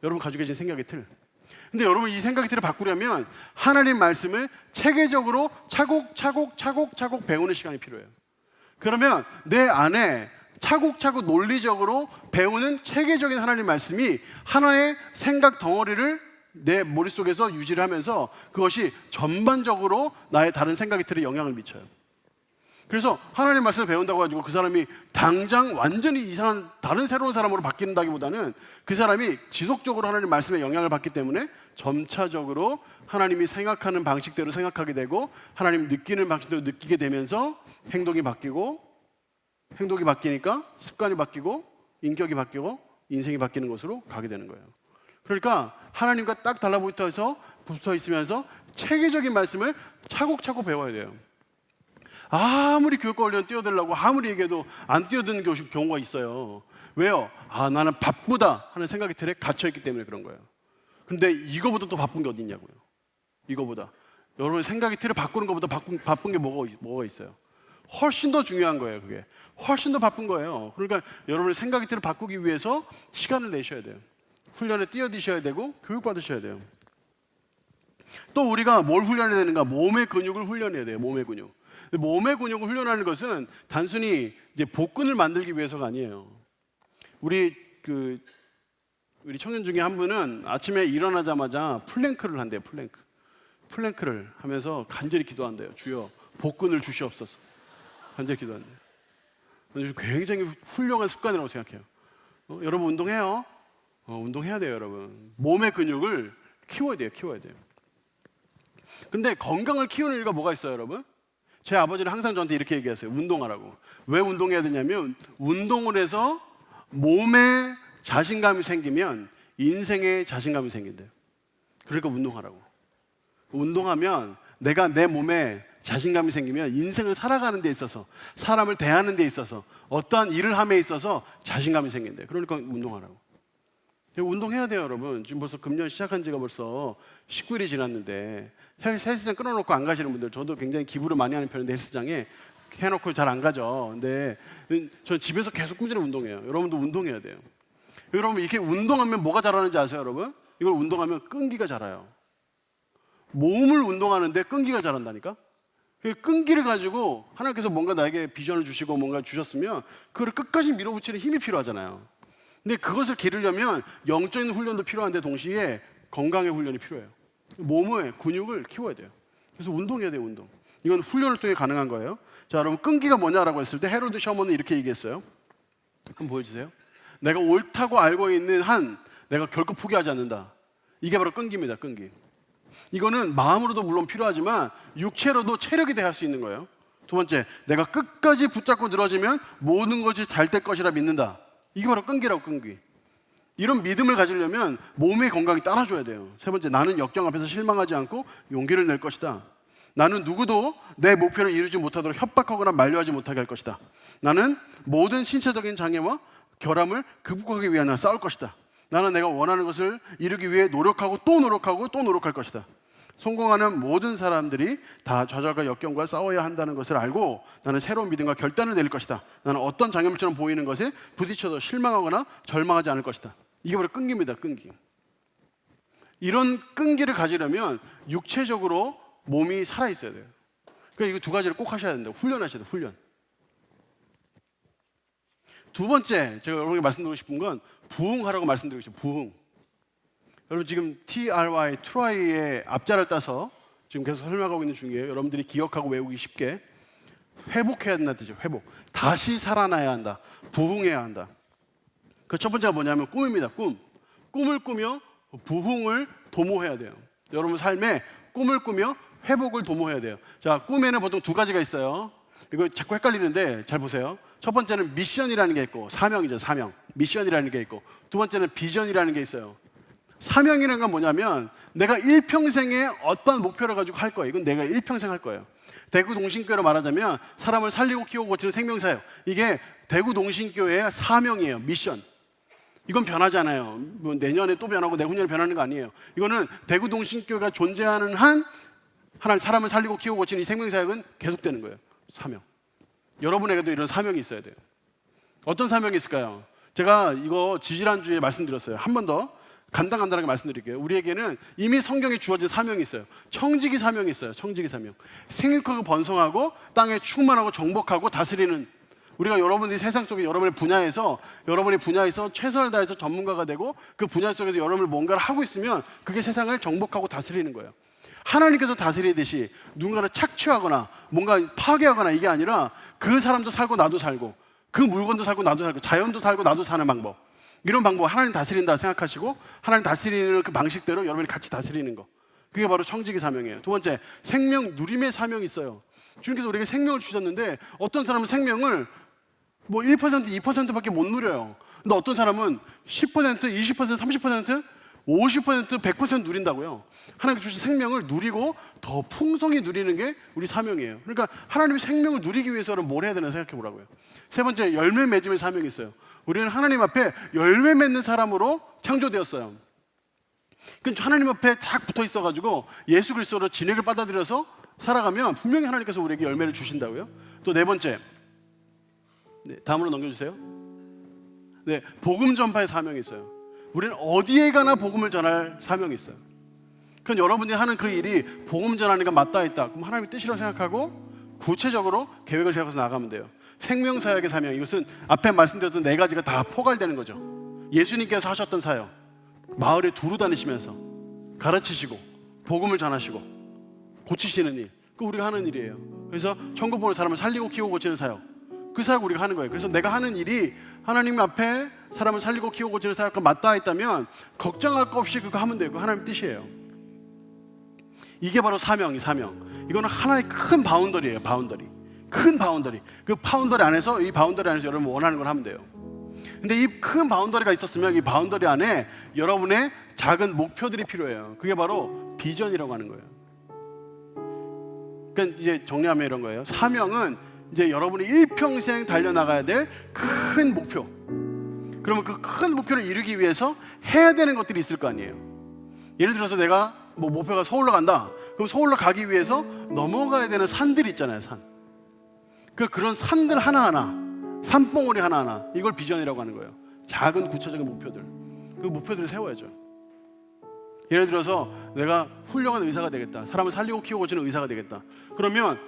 여러분 가지고 계신 생각의 틀. 근데 여러분 이 생각의 틀을 바꾸려면 하나님 말씀을 체계적으로 차곡차곡 배우는 시간이 필요해요. 그러면 내 안에 차곡차곡 논리적으로 배우는 체계적인 하나님 말씀이 하나의 생각 덩어리를 내 머릿속에서 유지를 하면서 그것이 전반적으로 나의 다른 생각의 틀에 영향을 미쳐요. 그래서 하나님 말씀을 배운다고 가지고 그 사람이 당장 완전히 이상한 다른 새로운 사람으로 바뀐다기보다는 그 사람이 지속적으로 하나님 말씀에 영향을 받기 때문에 점차적으로 하나님이 생각하는 방식대로 생각하게 되고 하나님이 느끼는 방식대로 느끼게 되면서 행동이 바뀌고, 행동이 바뀌니까 습관이 바뀌고 인격이 바뀌고 인생이 바뀌는 것으로 가게 되는 거예요. 그러니까 하나님과 딱 달라붙어 있으면서 체계적인 말씀을 차곡차곡 배워야 돼요. 아무리 교육과 훈련 뛰어들려고 아무리 얘기해도 안 뛰어드는 경우가 있어요. 왜요? 나는 바쁘다 하는 생각의 틀에 갇혀있기 때문에 그런 거예요. 근데 이거보다 또 바쁜 게 어디 있냐고요. 이거보다 여러분 생각의 틀을 바꾸는 것보다 바쁜 게 뭐가 있어요. 훨씬 더 중요한 거예요. 그게 훨씬 더 바쁜 거예요. 그러니까 여러분의 생각의 틀을 바꾸기 위해서 시간을 내셔야 돼요. 훈련에 뛰어드셔야 되고 교육받으셔야 돼요. 또 우리가 뭘 훈련해야 되는가? 몸의 근육을 훈련해야 돼요. 몸의 근육. 몸의 근육을 훈련하는 것은 단순히 이제 복근을 만들기 위해서가 아니에요. 우리 청년 중에 한 분은 아침에 일어나자마자 플랭크를 한대요. 플랭크를 하면서 간절히 기도한대요. 주여 복근을 주시옵소서. 간절히 기도한대요. 굉장히 훌륭한 습관이라고 생각해요. 여러분 운동해요. 운동해야 돼요, 여러분. 몸의 근육을 키워야 돼요. 근데 건강을 키우는 이유가 뭐가 있어요, 여러분? 제 아버지는 항상 저한테 이렇게 얘기했어요. 운동하라고. 왜 운동해야 되냐면 운동을 해서 몸에 자신감이 생기면 인생에 자신감이 생긴대요. 그러니까 운동하라고. 운동하면 내가 내 몸에 자신감이 생기면 인생을 살아가는 데 있어서, 사람을 대하는 데 있어서, 어떠한 일을 함에 있어서 자신감이 생긴대요. 그러니까 운동하라고. 운동해야 돼요, 여러분. 지금 벌써 금년 시작한 지가 벌써 19일이 지났는데 헬스장 끊어놓고 안 가시는 분들, 저도 굉장히 기부를 많이 하는 편인데 헬스장에 해놓고 잘 안 가죠. 근데 저는 집에서 계속 꾸준히 운동해요. 여러분도 운동해야 돼요. 여러분 이렇게 운동하면 뭐가 자라는지 아세요, 여러분? 이걸 운동하면 끈기가 자라요. 몸을 운동하는데 끈기가 자란다니까? 끈기를 가지고 하나님께서 뭔가 나에게 비전을 주시고 뭔가 주셨으면 그걸 끝까지 밀어붙이는 힘이 필요하잖아요. 근데 그것을 기르려면 영적인 훈련도 필요한데 동시에 건강의 훈련이 필요해요. 몸의 근육을 키워야 돼요. 그래서 운동해야 돼요, 운동. 이건 훈련을 통해 가능한 거예요. 자, 여러분 끈기가 뭐냐라고 했을 때 헤로드 셔먼은 이렇게 얘기했어요. 한번 보여주세요. 내가 옳다고 알고 있는 한 내가 결코 포기하지 않는다. 이게 바로 끈기입니다, 끈기. 이거는 마음으로도 물론 필요하지만 육체로도 체력이 대할 수 있는 거예요. 두 번째, 내가 끝까지 붙잡고 늘어지면 모든 것이 잘 될 것이라 믿는다. 이게 바로 끈기라고, 끈기. 이런 믿음을 가지려면 몸의 건강이 따라줘야 돼요. 세 번째, 나는 역경 앞에서 실망하지 않고 용기를 낼 것이다. 나는 누구도 내 목표를 이루지 못하도록 협박하거나 만류하지 못하게 할 것이다. 나는 모든 신체적인 장애와 결함을 극복하기 위해 싸울 것이다. 나는 내가 원하는 것을 이루기 위해 노력하고 또 노력할 것이다. 성공하는 모든 사람들이 다 좌절과 역경과 싸워야 한다는 것을 알고 나는 새로운 믿음과 결단을 내릴 것이다. 나는 어떤 장애물처럼 보이는 것에 부딪혀도 실망하거나 절망하지 않을 것이다. 이게 바로 끈기입니다, 끈기. 이런 끈기를 가지려면 육체적으로 몸이 살아있어야 돼요. 그러니까 이거 두 가지를 꼭 하셔야 된다고. 훈련하셔야 돼요, 훈련. 두 번째, 제가 여러분에게 말씀드리고 싶은 건 부흥하라고 말씀드리고 싶어요. 부흥. 여러분 지금 TRY, 트라이의 앞자를 따서 지금 계속 설명하고 있는 중이에요. 여러분들이 기억하고 외우기 쉽게. 회복해야 된다는 뜻이죠. 회복. 다시 살아나야 한다. 부흥해야 한다. 그 첫 번째가 뭐냐면 꿈입니다. 꿈. 꿈을 꾸며 부흥을 도모해야 돼요. 여러분 삶에 꿈을 꾸며 회복을 도모해야 돼요. 자, 꿈에는 보통 두 가지가 있어요. 이거 자꾸 헷갈리는데 잘 보세요. 첫 번째는 미션이라는 게 있고 사명이죠, 사명. 미션이라는 게 있고 두 번째는 비전이라는 게 있어요. 사명이라는 건 뭐냐면 내가 일평생에 어떤 목표를 가지고 할 거예요. 이건 내가 일평생 할 거예요. 대구 동신교회로 말하자면 사람을 살리고 키우고 고치는 생명사예요. 이게 대구 동신교회의 사명이에요. 미션. 이건 변하지 않아요. 뭐 내년에 또 변하고 내후년에 변하는 거 아니에요. 이거는 대구 동신교회가 존재하는 한 하나님 사람을 살리고 키우고 고치는 이 생명사역은 계속되는 거예요. 사명. 여러분에게도 이런 사명이 있어야 돼요. 어떤 사명이 있을까요? 제가 이거 지지난주에 말씀드렸어요. 한 번 더 간단하게 말씀드릴게요. 우리에게는 이미 성경에 주어진 사명이 있어요. 청지기 사명이 있어요. 청지기 사명. 생육하고 번성하고 땅에 충만하고 정복하고 다스리는, 우리가 여러분들이 세상 속에 여러분의 분야에서 최선을 다해서 전문가가 되고 그 분야 속에서 여러분을 뭔가를 하고 있으면 그게 세상을 정복하고 다스리는 거예요. 하나님께서 다스리듯이 누군가를 착취하거나 뭔가 파괴하거나 이게 아니라 그 사람도 살고 나도 살고 그 물건도 살고 나도 살고 자연도 살고 나도 사는 방법, 이런 방법, 하나님 다스린다 생각하시고 하나님 다스리는 그 방식대로 여러분이 같이 다스리는 거, 그게 바로 청지기 사명이에요. 두 번째, 생명 누림의 사명이 있어요. 주님께서 우리에게 생명을 주셨는데 어떤 사람은 생명을 뭐 1%, 2%밖에 못 누려요. 근데 어떤 사람은 10%, 20%, 30%, 50%, 100% 누린다고요. 하나님 주신 생명을 누리고 더 풍성히 누리는 게 우리 사명이에요. 그러니까 하나님의 생명을 누리기 위해서는 뭘 해야 되나 생각해 보라고요. 세 번째, 열매 맺음의 사명이 있어요. 우리는 하나님 앞에 열매 맺는 사람으로 창조되었어요. 그러니까 하나님 앞에 쫙 붙어 있어가지고 예수 그리스도로 진액을 받아들여서 살아가면 분명히 하나님께서 우리에게 열매를 주신다고요. 또 네 번째, 다음으로 넘겨주세요. 복음 전파의 사명이 있어요. 우리는 어디에 가나 복음을 전할 사명이 있어요. 그럼 여러분이 하는 그 일이 복음 전하는 게 맞다 있다, 그럼 하나님의 뜻이라고 생각하고 구체적으로 계획을 세워서 나가면 돼요. 생명사역의 사명, 이것은 앞에 말씀드렸던 네 가지가 다 포괄되는 거죠. 예수님께서 하셨던 사역, 마을에 두루 다니시면서 가르치시고 복음을 전하시고 고치시는 일, 그 우리가 하는 일이에요. 그래서 천국 보는 사람을 살리고 키우고 고치는 사역, 그 사역 우리가 하는 거예요. 그래서 내가 하는 일이 하나님 앞에 사람을 살리고 키우고 고치는 사역과 맞닿아 있다면 걱정할 거 없이 그거 하면 돼요. 그거 하나님 뜻이에요. 이게 바로 사명이 사명. 이거는 하나의 큰 바운더리예요. 바운더리. 큰 바운더리. 그 바운더리 안에서, 이 바운더리 안에서 여러분 원하는 걸 하면 돼요. 근데 이 큰 바운더리가 있었으면 이 바운더리 안에 여러분의 작은 목표들이 필요해요. 그게 바로 비전이라고 하는 거예요. 그러니까 이제 정리하면 이런 거예요. 사명은 이제 여러분이 일평생 달려나가야 될 큰 목표. 그러면 그 큰 목표를 이루기 위해서 해야 되는 것들이 있을 거 아니에요. 예를 들어서 내가 뭐 목표가 서울로 간다. 그럼 서울로 가기 위해서 넘어가야 되는 산들이 있잖아요. 산. 그런 산들 하나하나, 산봉우리 하나하나, 이걸 비전이라고 하는 거예요. 작은 구체적인 목표들. 그 목표들을 세워야죠. 예를 들어서 내가 훌륭한 의사가 되겠다. 사람을 살리고 키우고 고치는 의사가 되겠다. 그러면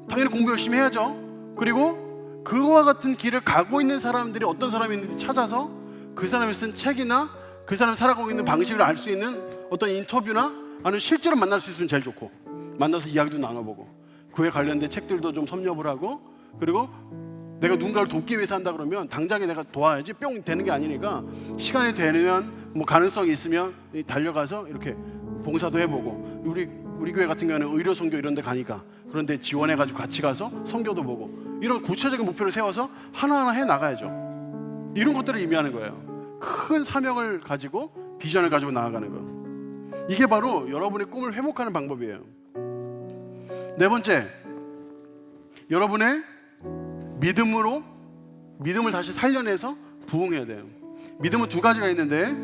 당연히 공부 열심히 해야죠. 그리고 그와 같은 길을 가고 있는 사람들이 어떤 사람이 있는지 찾아서 그 사람이 쓴 책이나 그 사람이 살아가고 있는 방식을 알 수 있는 어떤 인터뷰나 아니면 실제로 만날 수 있으면 제일 좋고, 만나서 이야기도 나눠보고 그에 관련된 책들도 좀 섭렵을 하고, 그리고 내가 누군가를 돕기 위해서 한다 그러면 당장에 내가 도와야지 뿅 되는 게 아니니까 시간이 되면 뭐 가능성이 있으면 달려가서 이렇게 봉사도 해보고, 우리 교회 같은 경우는 의료 선교 이런 데 가니까 그런데 지원해가지고 같이 가서 선교도 보고, 이런 구체적인 목표를 세워서 하나하나 해 나가야죠. 이런 것들을 의미하는 거예요. 큰 사명을 가지고 비전을 가지고 나아가는 거. 이게 바로 여러분의 꿈을 회복하는 방법이에요. 네 번째, 여러분의 믿음을 다시 살려내서 부흥해야 돼요. 믿음은 두 가지가 있는데,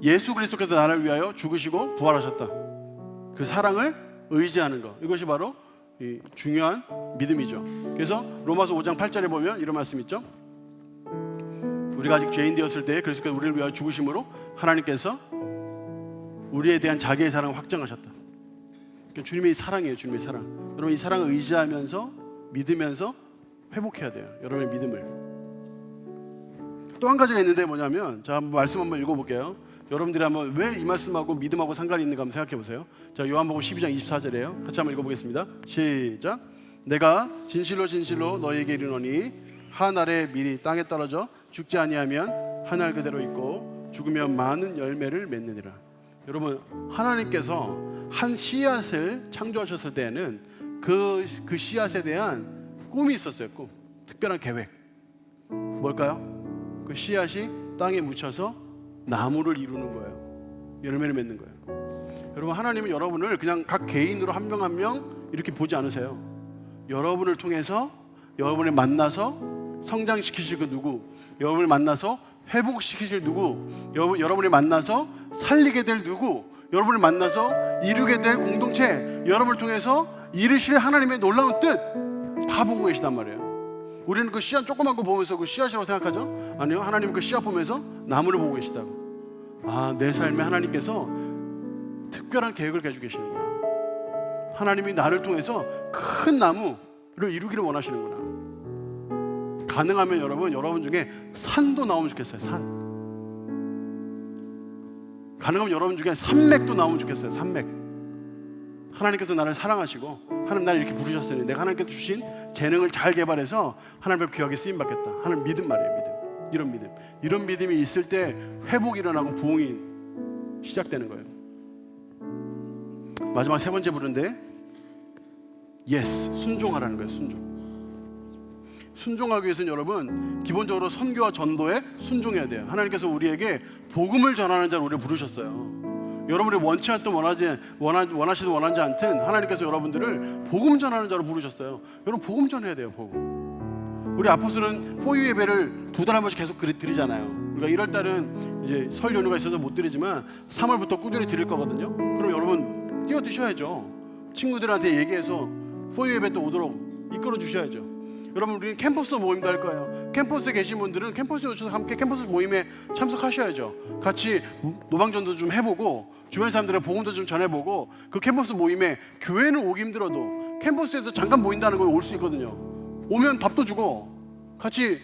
예수 그리스도께서 나를 위하여 죽으시고 부활하셨다. 그 사랑을 의지하는 것, 이것이 바로 이 중요한 믿음이죠. 그래서 로마서 5장 8절에 보면 이런 말씀 있죠. 우리가 아직 죄인 되었을 때 그리스도께서 우리를 위하여 죽으심으로 하나님께서 우리에 대한 자기의 사랑을 확정하셨다. 그러니까 주님의 사랑이에요. 주님의 사랑. 여러분, 이 사랑을 의지하면서 믿으면서 회복해야 돼요. 여러분의 믿음을. 또 한 가지가 있는데 뭐냐면, 자, 말씀 한번 읽어볼게요. 여러분들이 한번 왜 이 말씀하고 믿음하고 상관이 있는가 한번 생각해 보세요. 자, 요한복음 12장 24절이에요. 같이 한번 읽어보겠습니다. 시작. 내가 진실로 진실로 너희에게 이르노니 한 알의 밀이 땅에 떨어져 죽지 아니하면 한 알 그대로 있고 죽으면 많은 열매를 맺느니라. 여러분, 하나님께서 한 씨앗을 창조하셨을 때에는 그 씨앗에 대한 꿈이 있었어요. 꿈. 특별한 계획. 뭘까요? 그 씨앗이 땅에 묻혀서 나무를 이루는 거예요. 열매를 맺는 거예요. 여러분, 하나님은 여러분을 그냥 각 개인으로 한 명 한 명 이렇게 보지 않으세요. 여러분을 통해서, 여러분을 만나서 성장시키실 그 누구, 여러분을 만나서 회복시키실 누구, 여러분을 만나서 살리게 될 누구, 여러분을 만나서 이루게 될 공동체, 여러분을 통해서 이루실 하나님의 놀라운 뜻 다 보고 계시단 말이에요. 우리는 그 씨앗 조그만 거 보면서 그 씨앗이라고 생각하죠? 아니요, 하나님 그 씨앗 보면서 나무를 보고 계시다고. 아, 내 삶에 하나님께서 특별한 계획을 가지고 계시는 거야. 하나님이 나를 통해서 큰 나무를 이루기를 원하시는구나. 가능하면 여러분 중에 산도 나오면 좋겠어요. 산. 가능하면 여러분 중에 산맥도 나오면 좋겠어요. 산맥. 하나님께서 나를 사랑하시고 하나님 나를 이렇게 부르셨으니 내가 하나님께서 주신 재능을 잘 개발해서 하나님 앞에 귀하게 쓰임받겠다 하는 믿음 말이에요. 믿음. 이런 믿음이 있을 때 회복이 일어나고 부흥이 시작되는 거예요. 마지막 세 번째 부른데 순종하라는 거예요. 순종하기 위해서는 여러분 기본적으로 선교와 전도에 순종해야 돼요. 하나님께서 우리에게 복음을 전하는 자로 우리를 부르셨어요. 여러분이 원치 않든 원하시든 원하지 않든 하나님께서 여러분들을 복음 전하는 자로 부르셨어요. 여러분 복음 전해야 돼요. 복음. 우리 아포스는 포유 예배를 2달에 한 번씩 계속 드리잖아요. 그러니까 1월 달은 이제 설 연휴가 있어서 못 드리지만 3월부터 꾸준히 드릴 거거든요. 그럼 여러분 뛰어 드셔야죠. 친구들한테 얘기해서 포유 예배 또 오도록 이끌어 주셔야죠. 여러분 우리는 캠퍼스 모임도 할 거예요. 캠퍼스에 계신 분들은 캠퍼스에 오셔서 함께 캠퍼스 모임에 참석하셔야죠. 같이 노방전도 좀 해보고 주변 사람들의 복음도 좀 전해보고 그 캠퍼스 모임에 교회는 오기 힘들어도 캠퍼스에서 잠깐 모인다는 걸 올 수 있거든요. 오면 밥도 주고 같이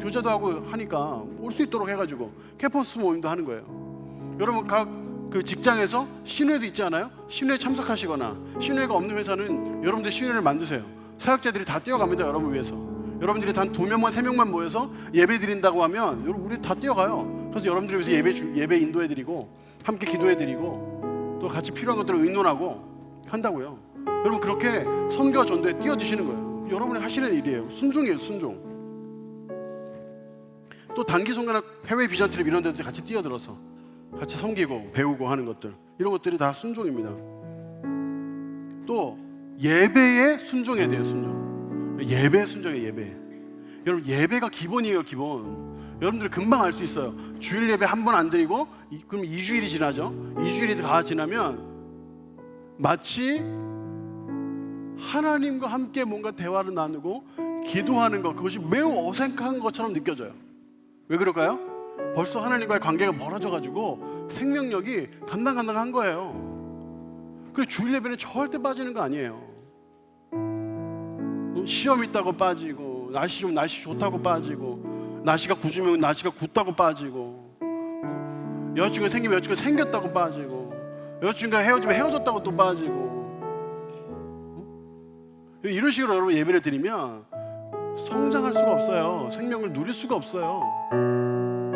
교제도 하고 하니까 올 수 있도록 해가지고 캠퍼스 모임도 하는 거예요. 여러분 각 그 직장에서 신회도 있지 않아요? 신회에 참석하시거나 신회가 없는 회사는 여러분들 신회를 만드세요. 사역자들이 다 뛰어갑니다. 여러분 위해서. 여러분들이 단 2명만 3명만 모여서 예배 드린다고 하면 여러분 우리 다 뛰어가요. 그래서 여러분들을 위해서 예배 인도해드리고 함께 기도해드리고 또 같이 필요한 것들을 의논하고 한다고요. 여러분 그렇게 선교와 전도에 뛰어드시는 거예요. 여러분이 하시는 일이에요. 순종이에요. 순종. 또 단기 선교나 해외 비전 트립 이런 데도 같이 뛰어들어서 같이 섬기고 배우고 하는 것들, 이런 것들이 다 순종입니다. 또 예배에 순종해야 돼요. 순종. 예배에 순종해. 예배. 여러분 예배가 기본이에요. 기본. 여러분들 금방 알 수 있어요. 주일 예배 한 번 안 드리고 그럼 2주일이 지나죠. 2주일이 다 지나면 마치 하나님과 함께 뭔가 대화를 나누고 기도하는 것, 그것이 매우 어색한 것처럼 느껴져요. 왜 그럴까요? 벌써 하나님과의 관계가 멀어져가지고 생명력이 간당간당한 거예요. 그래서 주일 예배는 절대 빠지는 거 아니에요. 시험 있다고 빠지고 날씨 좋다고 빠지고 날씨가 굳으면 날씨가 굳다고 빠지고 여자친구가 생기면 여자친구가 생겼다고 빠지고 여자친구가 헤어지면 헤어졌다고 또 빠지고 이런 식으로 여러분 예배를 드리면 성장할 수가 없어요. 생명을 누릴 수가 없어요.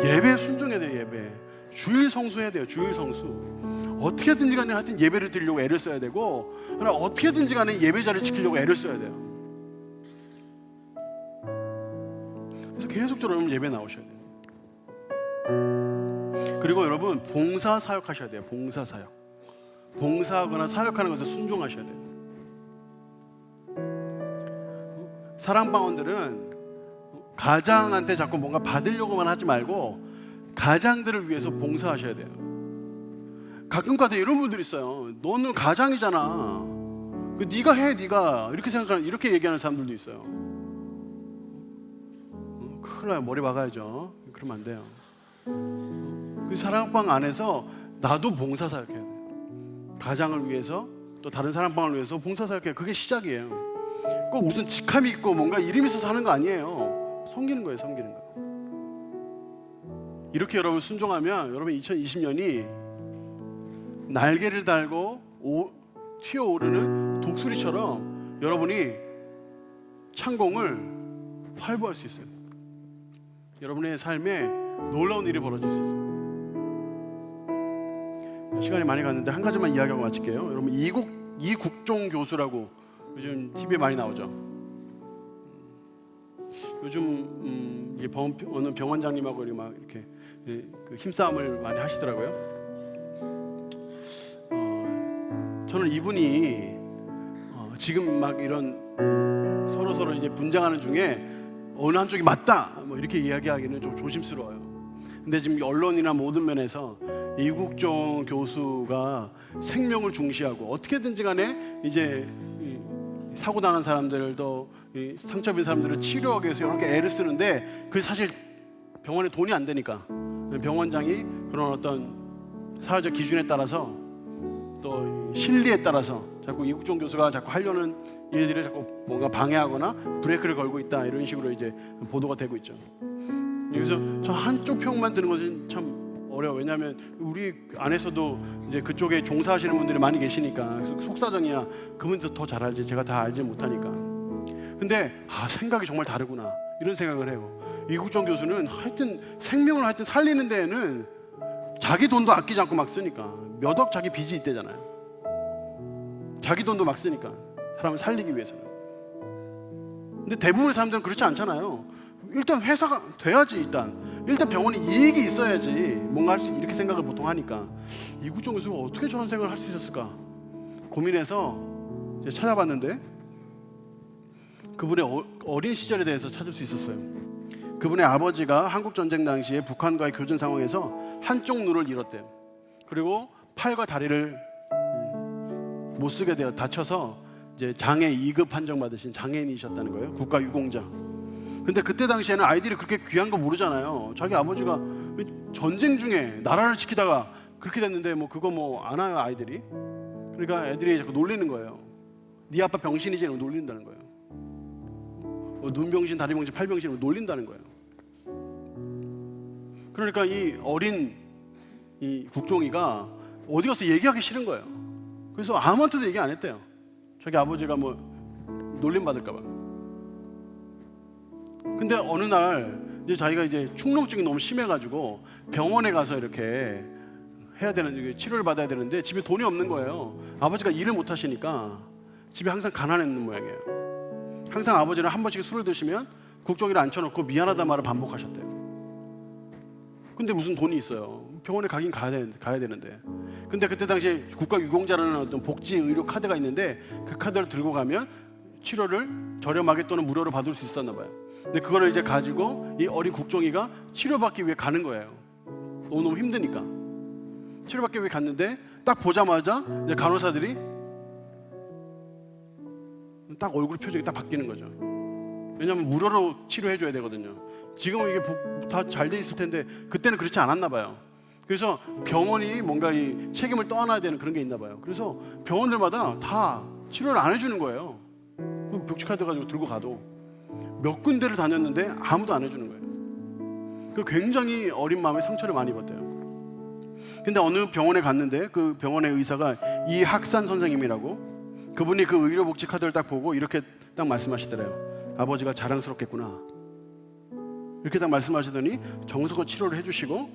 예배에 순종해야 돼요. 예배. 주일 성수해야 돼요. 주일 성수. 어떻게든지 간에 하여튼 예배를 드리려고 애를 써야 되고 그러나 어떻게든지 간에 예배자를 지키려고 애를 써야 돼요. 그래서 계속적으로 여러분 예배 나오셔야 돼요. 그리고 여러분 봉사 사역하셔야 돼요. 봉사 사역. 봉사하거나 사역하는 것에 순종하셔야 돼요. 사랑방언들은 가장한테 자꾸 뭔가 받으려고만 하지 말고 가장들을 위해서 봉사하셔야 돼요. 가끔가다 이런 분들이 있어요. 너는 가장이잖아. 네가 해, 네가 이렇게 생각하는, 이렇게 얘기하는 사람들도 있어요. 큰일 나요. 머리 박아야죠. 그러면 안 돼요. 그 사랑방 안에서 나도 봉사 사역해야 돼요. 가장을 위해서 또 다른 사랑방을 위해서 봉사 사역해요. 그게 시작이에요. 꼭 무슨 직함이 있고 뭔가 이름이 있어서 하는 거 아니에요. 섬기는 거예요. 섬기는 거. 이렇게 여러분 순종하면 여러분 2020년이 날개를 달고 튀어오르는 독수리처럼 여러분이 창공을 활보할 수 있어요. 여러분의 삶에 놀라운 일이 벌어질 수 있어요. 시간이 많이 갔는데 한 가지만 이야기하고 마칠게요. 여러분 이국종 교수라고 요즘 TV에 많이 나오죠. 요즘 이게 어느 병원장님하고 이렇게 그 힘싸움을 많이 하시더라고요. 저는 이분이 지금 막 이런 서로 이제 분쟁하는 중에 어느 한쪽이 맞다 뭐 이렇게 이야기하기는 좀 조심스러워요. 근데 지금 언론이나 모든 면에서 이국종 교수가 생명을 중시하고 어떻게든지 간에 이제 사고 당한 사람들도 상처 입은 사람들을 치료하기 위해서 이렇게 애를 쓰는데 그게 사실 병원에 돈이 안 되니까 병원장이 그런 어떤 사회적 기준에 따라서 또 실리에 따라서 자꾸 이국종 교수가 자꾸 하려는 일들을 자꾸 뭔가 방해하거나 브레이크를 걸고 있다 이런 식으로 이제 보도가 되고 있죠. 그래서 저 한쪽 평만 드는 것은 참 어려워. 왜냐하면 우리 안에서도 이제 그쪽에 종사하시는 분들이 많이 계시니까 속사정이야 그분들 더 잘 알지 제가 다 알지 못하니까. 근데 생각이 정말 다르구나 이런 생각을 해요. 이국종 교수는 하여튼 생명을 하여튼 살리는 데에는 자기 돈도 아끼지 않고 막 쓰니까 몇 억 자기 빚이 있대잖아요. 자기 돈도 막 쓰니까 사람을 살리기 위해서는. 근데 대부분의 사람들은 그렇지 않잖아요. 일단 회사가 돼야지 일단 병원에 이익이 있어야지 뭔가 할 수 이렇게 생각을 보통 하니까 이국종 교수가 어떻게 저런 생각을 할 수 있었을까 고민해서 찾아봤는데 그분의 어린 시절에 대해서 찾을 수 있었어요. 그분의 아버지가 한국전쟁 당시에 북한과의 교전 상황에서 한쪽 눈을 잃었대요. 그리고 팔과 다리를 못 쓰게 되어 다쳐서 이제 장애 2급 판정받으신 장애인이셨다는 거예요. 국가유공자. 근데 그때 당시에는 아이들이 그렇게 귀한 거 모르잖아요. 자기 아버지가 전쟁 중에 나라를 지키다가 그렇게 됐는데 뭐 그거 뭐 안 와요 아이들이. 그러니까 애들이 자꾸 놀리는 거예요. 네 아빠 병신이지 이러고 놀린다는 거예요. 눈병신, 다리병신, 팔병신으로 놀린다는 거예요. 그러니까 이 어린 이 국종이가 어디 가서 얘기하기 싫은 거예요. 그래서 아무한테도 얘기 안 했대요. 자기 아버지가 뭐 놀림 받을까 봐. 근데 어느 날 이제 자기가 이제 축농증이 너무 심해가지고 병원에 가서 이렇게 해야 되는 치료를 받아야 되는데 집에 돈이 없는 거예요. 아버지가 일을 못 하시니까 집에 항상 가난했는 모양이에요. 항상 아버지는 한 번씩 술을 드시면 국종이를 앉혀놓고 미안하다 말을 반복하셨대요. 근데 무슨 돈이 있어요. 병원에 가긴 가야 되는데. 근데 그때 당시에 국가유공자라는 어떤 복지 의료 카드가 있는데 그 카드를 들고 가면 치료를 저렴하게 또는 무료로 받을 수 있었나 봐요. 근데 그거를 이제 가지고 이 어린 국종이가 치료받기 위해 가는 거예요. 너무 힘드니까. 치료받기 위해 갔는데 딱 보자마자 이제 간호사들이 딱 얼굴 표정이 딱 바뀌는 거죠. 왜냐하면 무료로 치료해줘야 되거든요. 지금은 이게 다 잘 돼 있을 텐데 그때는 그렇지 않았나 봐요. 그래서 병원이 뭔가 이 책임을 떠안아야 되는 그런 게 있나 봐요. 그래서 병원들마다 다 치료를 안 해주는 거예요. 그 복지카드 가지고 들고 가도 몇 군데를 다녔는데 아무도 안 해주는 거예요. 그 굉장히 어린 마음에 상처를 많이 입었대요. 근데 어느 병원에 갔는데 그 병원의 의사가 이학산 선생님이라고, 그분이 그 의료복지카드를 딱 보고 이렇게 딱 말씀하시더래요. 아버지가 자랑스럽겠구나. 이렇게 딱 말씀하시더니 정성껏 치료를 해주시고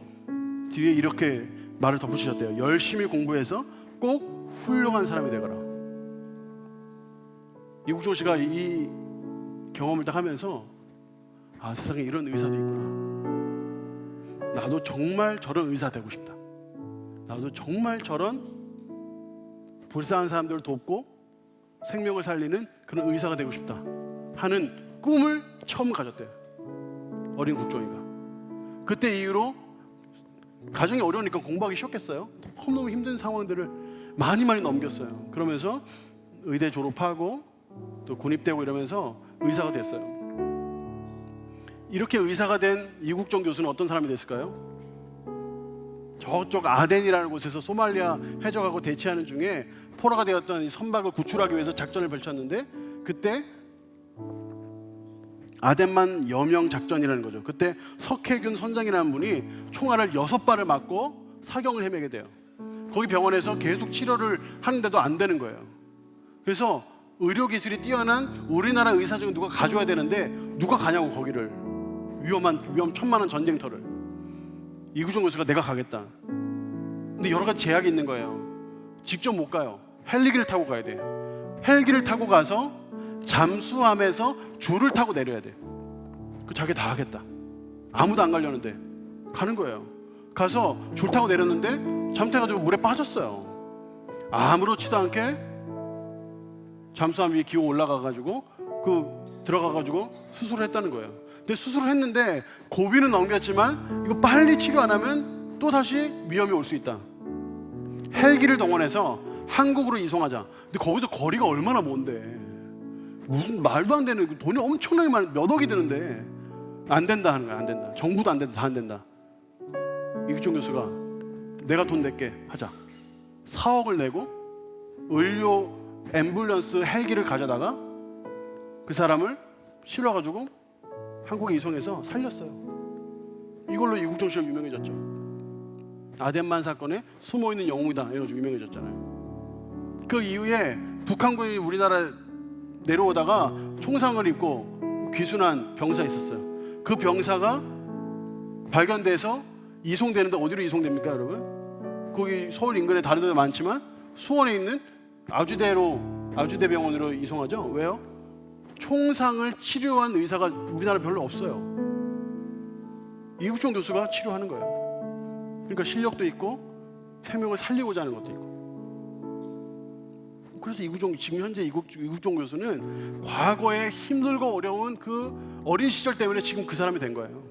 뒤에 이렇게 말을 덧붙이셨대요. 열심히 공부해서 꼭 훌륭한 사람이 되거라. 이국종 씨가 이 경험을 딱 하면서 세상에 이런 의사도 있구나. 나도 정말 저런 의사 되고 싶다. 나도 정말 저런 불쌍한 사람들을 돕고 생명을 살리는 그런 의사가 되고 싶다 하는 꿈을 처음 가졌대요. 어린 국종이가. 그때 이후로 가정이 어려우니까 공부하기 쉬웠겠어요. 너무너무 힘든 상황들을 많이 넘겼어요. 그러면서 의대 졸업하고 또 군입되고 이러면서 의사가 됐어요. 이렇게 의사가 된 이국종 교수는 어떤 사람이 됐을까요? 저쪽 아덴이라는 곳에서 소말리아 해적하고 대치하는 중에 포로가 되었던 이 선박을 구출하기 위해서 작전을 펼쳤는데 그때 아덴만 여명 작전이라는 거죠. 그때 석혜균 선장이라는 분이 총알을 6발을 맞고 사경을 헤매게 돼요. 거기 병원에서 계속 치료를 하는데도 안 되는 거예요. 그래서 의료기술이 뛰어난 우리나라 의사 중에 누가 가줘야 되는데 누가 가냐고, 거기를. 위험 천만한 전쟁터를. 이국종 교수가 내가 가겠다. 근데 여러 가지 제약이 있는 거예요. 직접 못 가요. 헬기를 타고 가야 돼. 헬기를 타고 가서 잠수함에서 줄을 타고 내려야 돼. 그 자기 다 하겠다. 아무도 안 가려는데 가는 거예요. 가서 줄 타고 내렸는데 잘못해가지고 물에 빠졌어요. 아무렇지도 않게 잠수함 위에 기어 올라가가지고 들어가가지고 수술을 했다는 거예요. 근데 수술을 했는데 고비는 넘겼지만 이거 빨리 치료 안 하면 또 다시 위험이 올 수 있다. 헬기를 동원해서 한국으로 이송하자. 근데 거기서 거리가 얼마나 먼데, 무슨 말도 안 되는, 돈이 엄청나게 많은, 몇 억이 드는데 안 된다 하는 거야. 안 된다. 정부도 안 된다. 다 안 된다. 이국종 교수가 내가 돈 낼게 하자. 4억을 내고 의료 앰뷸런스 헬기를 가져다가 그 사람을 실어가지고 한국에 이송해서 살렸어요. 이걸로 이국종 씨가 유명해졌죠. 아덴만 사건에 숨어있는 영웅이다 이래가지고 유명해졌잖아요. 그 이후에 북한군이 우리나라에 내려오다가 총상을 입고 귀순한 병사 있었어요. 그 병사가 발견돼서 이송되는데 어디로 이송됩니까 여러분? 거기 서울 인근에 다른 데도 많지만 수원에 있는 아주대병원으로 이송하죠. 왜요? 총상을 치료한 의사가 우리나라 별로 없어요. 이국종 교수가 치료하는 거예요. 그러니까 실력도 있고 생명을 살리고자 하는 것도 있고. 그래서 지금 현재 이국종 교수는 과거에 힘들고 어려운 그 어린 시절 때문에 지금 그 사람이 된 거예요.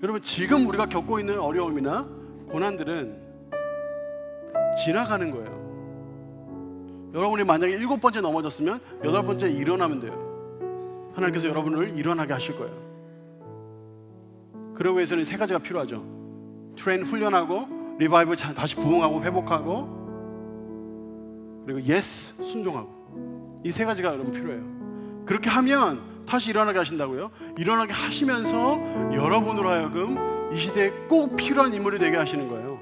여러분, 지금 우리가 겪고 있는 어려움이나 고난들은 지나가는 거예요. 여러분이 만약에 7번째 넘어졌으면 8번째 일어나면 돼요. 하나님께서 여러분을 일어나게 하실 거예요. 그러기 위해서는 3가지가 필요하죠. 트레인 훈련하고, 리바이브 다시 부흥하고 회복하고, 그리고 예스 순종하고. 이 3가지가 여러분 필요해요. 그렇게 하면 다시 일어나게 하신다고요. 일어나게 하시면서 여러분으로 하여금 이 시대에 꼭 필요한 인물이 되게 하시는 거예요.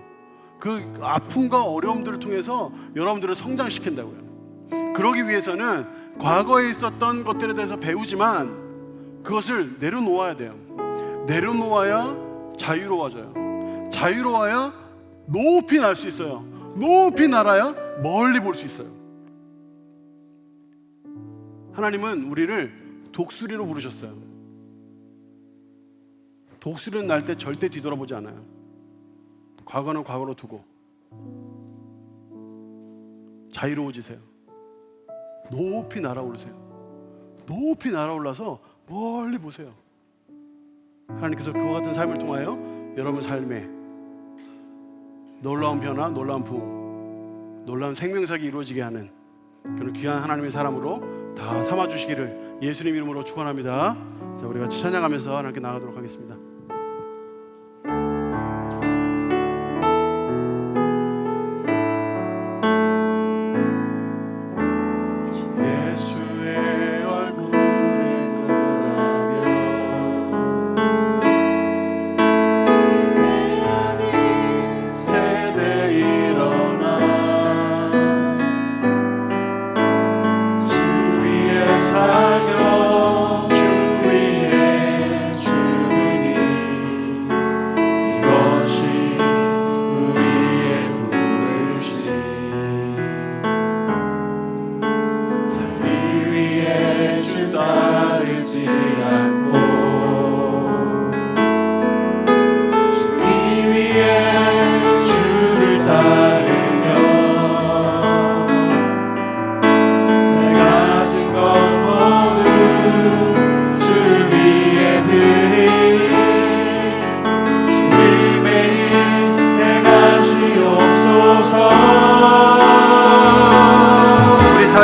그 아픔과 어려움들을 통해서 여러분들을 성장시킨다고요. 그러기 위해서는 과거에 있었던 것들에 대해서 배우지만 그것을 내려놓아야 돼요. 내려놓아야 자유로워져요. 자유로워야 높이 날 수 있어요. 높이 날아야 멀리 볼 수 있어요. 하나님은 우리를 독수리로 부르셨어요. 독수리는 날 때 절대 뒤돌아보지 않아요. 과거는 과거로 두고 자유로워지세요. 높이 날아오르세요. 높이 날아올라서 멀리 보세요. 하나님께서 그와 같은 삶을 통하여 여러분 삶에 놀라운 변화, 놀라운 부흥, 놀라운 생명사역이 이루어지게 하는 그런 귀한 하나님의 사람으로 다 삼아주시기를 예수님 이름으로 축원합니다. 자, 우리 같이 찬양하면서 하나님께 나가도록 하겠습니다.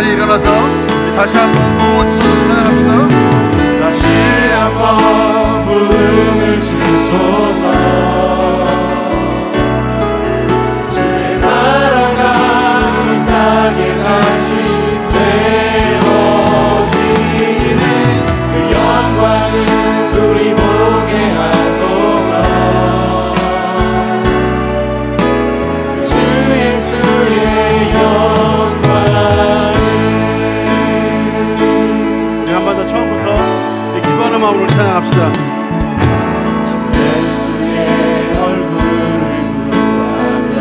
일어나서 다시 한번 찬양합시다. 다시 한번 부흥을 주소서. 주의 나라가 이 땅에 다시 세워지는 그 영광을 우리 보게 하소서. 주 예수의 영광. 한 번 더 처음부터 기도하는 마음으로 찬양합시다. 예수의 얼굴을 구하며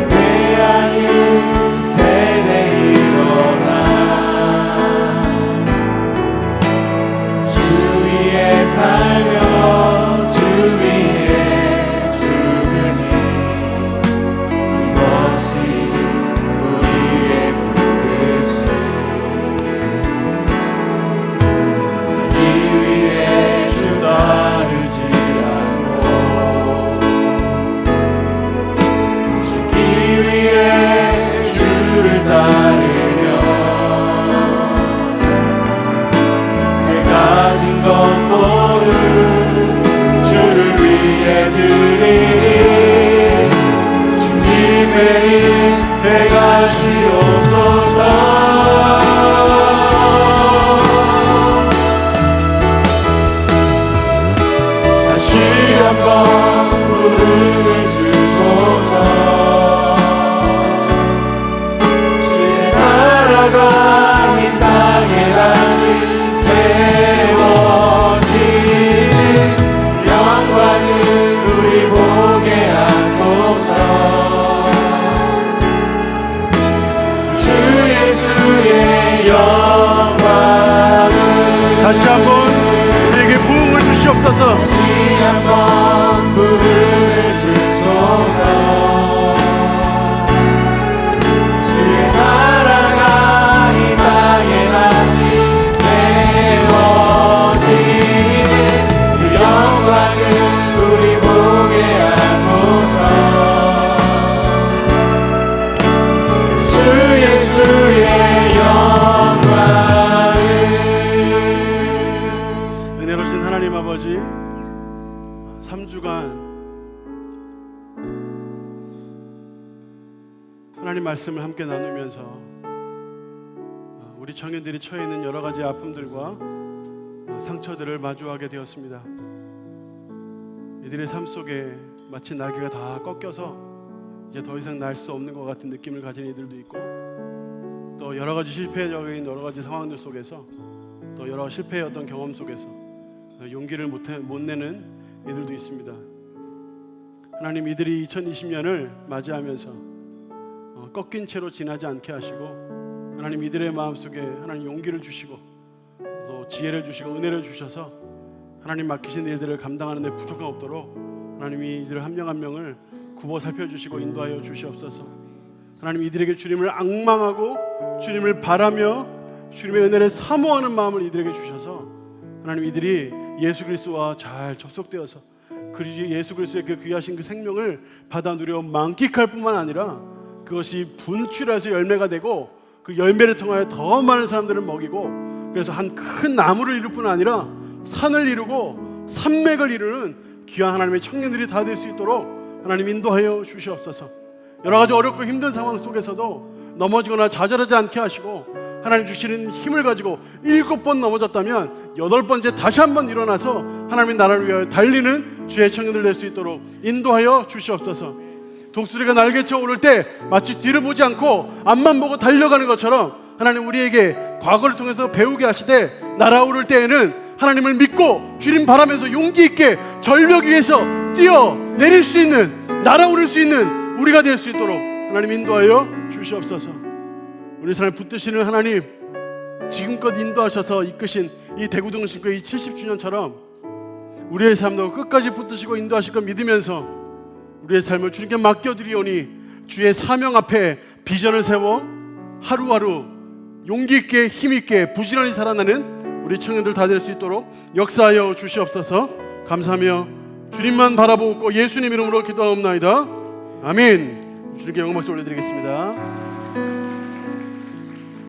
예배하는 세대 일어나. 주 위에 살며 주 위에 죽으니 이것이 우리의 한번 부름을 주소서. 주의 나라가 이 땅에 다시 세워지는 그 영광을 우리 보게 하소서. 주 예수의 영광을. 은혜로우신 하나님 아버지, 3주간 하나님 말씀을 함께 나누면서 우리 청년들이 처해 있는 여러 가지 아픔들과 상처들을 마주하게 되었습니다. 이들의 삶 속에 마치 날개가 다 꺾여서 이제 더 이상 날 수 없는 것 같은 느낌을 가진 이들도 있고, 또 여러 가지 실패적인 여러 가지 상황들 속에서, 또 여러 실패의 어떤 경험 속에서 용기를 못 내는 이들도 있습니다. 하나님, 이들이 2020년을 맞이하면서 꺾인 채로 지나지 않게 하시고, 하나님 이들의 마음속에 하나님 용기를 주시고 또 지혜를 주시고 은혜를 주셔서 하나님 맡기신 일들을 감당하는 데 부족함 없도록 하나님이 이들 한 명 한 명을 굽어 살펴주시고 인도하여 주시옵소서. 하나님, 이들에게 주님을 앙망하고 주님을 바라며 주님의 은혜를 사모하는 마음을 이들에게 주셔서 하나님, 이들이 예수 그리스도와 잘 접속되어서 그리고 예수 그리스도의 그 귀하신 그 생명을 받아 누려 만끽할 뿐만 아니라 그것이 분출해서 열매가 되고 그 열매를 통하여 더 많은 사람들을 먹이고, 그래서 한 큰 나무를 이룰 뿐 아니라 산을 이루고 산맥을 이루는 귀한 하나님의 청년들이 다 될 수 있도록 하나님 인도하여 주시옵소서. 여러 가지 어렵고 힘든 상황 속에서도 넘어지거나 좌절하지 않게 하시고, 하나님 주시는 힘을 가지고 7번 넘어졌다면 8번째 다시 한번 일어나서 하나님의 나라를 위하여 달리는 주의 청년들 될 수 있도록 인도하여 주시옵소서. 독수리가 날개쳐 오를 때 마치 뒤를 보지 않고 앞만 보고 달려가는 것처럼 하나님, 우리에게 과거를 통해서 배우게 하시되 날아오를 때에는 하나님을 믿고 주님 바라면서 용기 있게 절벽 위에서 뛰어내릴 수 있는, 날아오를 수 있는 우리가 될 수 있도록 하나님 인도하여 주시옵소서. 우리 삶을 붙드시는 하나님, 지금껏 인도하셔서 이끄신 이 대구동신교 이 70주년처럼 우리의 삶도 끝까지 붙드시고 인도하실 걸 믿으면서 우리의 삶을 주님께 맡겨드리오니 주의 사명 앞에 비전을 세워 하루하루 용기 있게 힘 있게 부지런히 살아나는 우리 청년들 다 될 수 있도록 역사하여 주시옵소서. 감사하며 주님만 바라보고 예수님 이름으로 기도하옵나이다. 아멘. 주님께 영광 박수 올려드리겠습니다.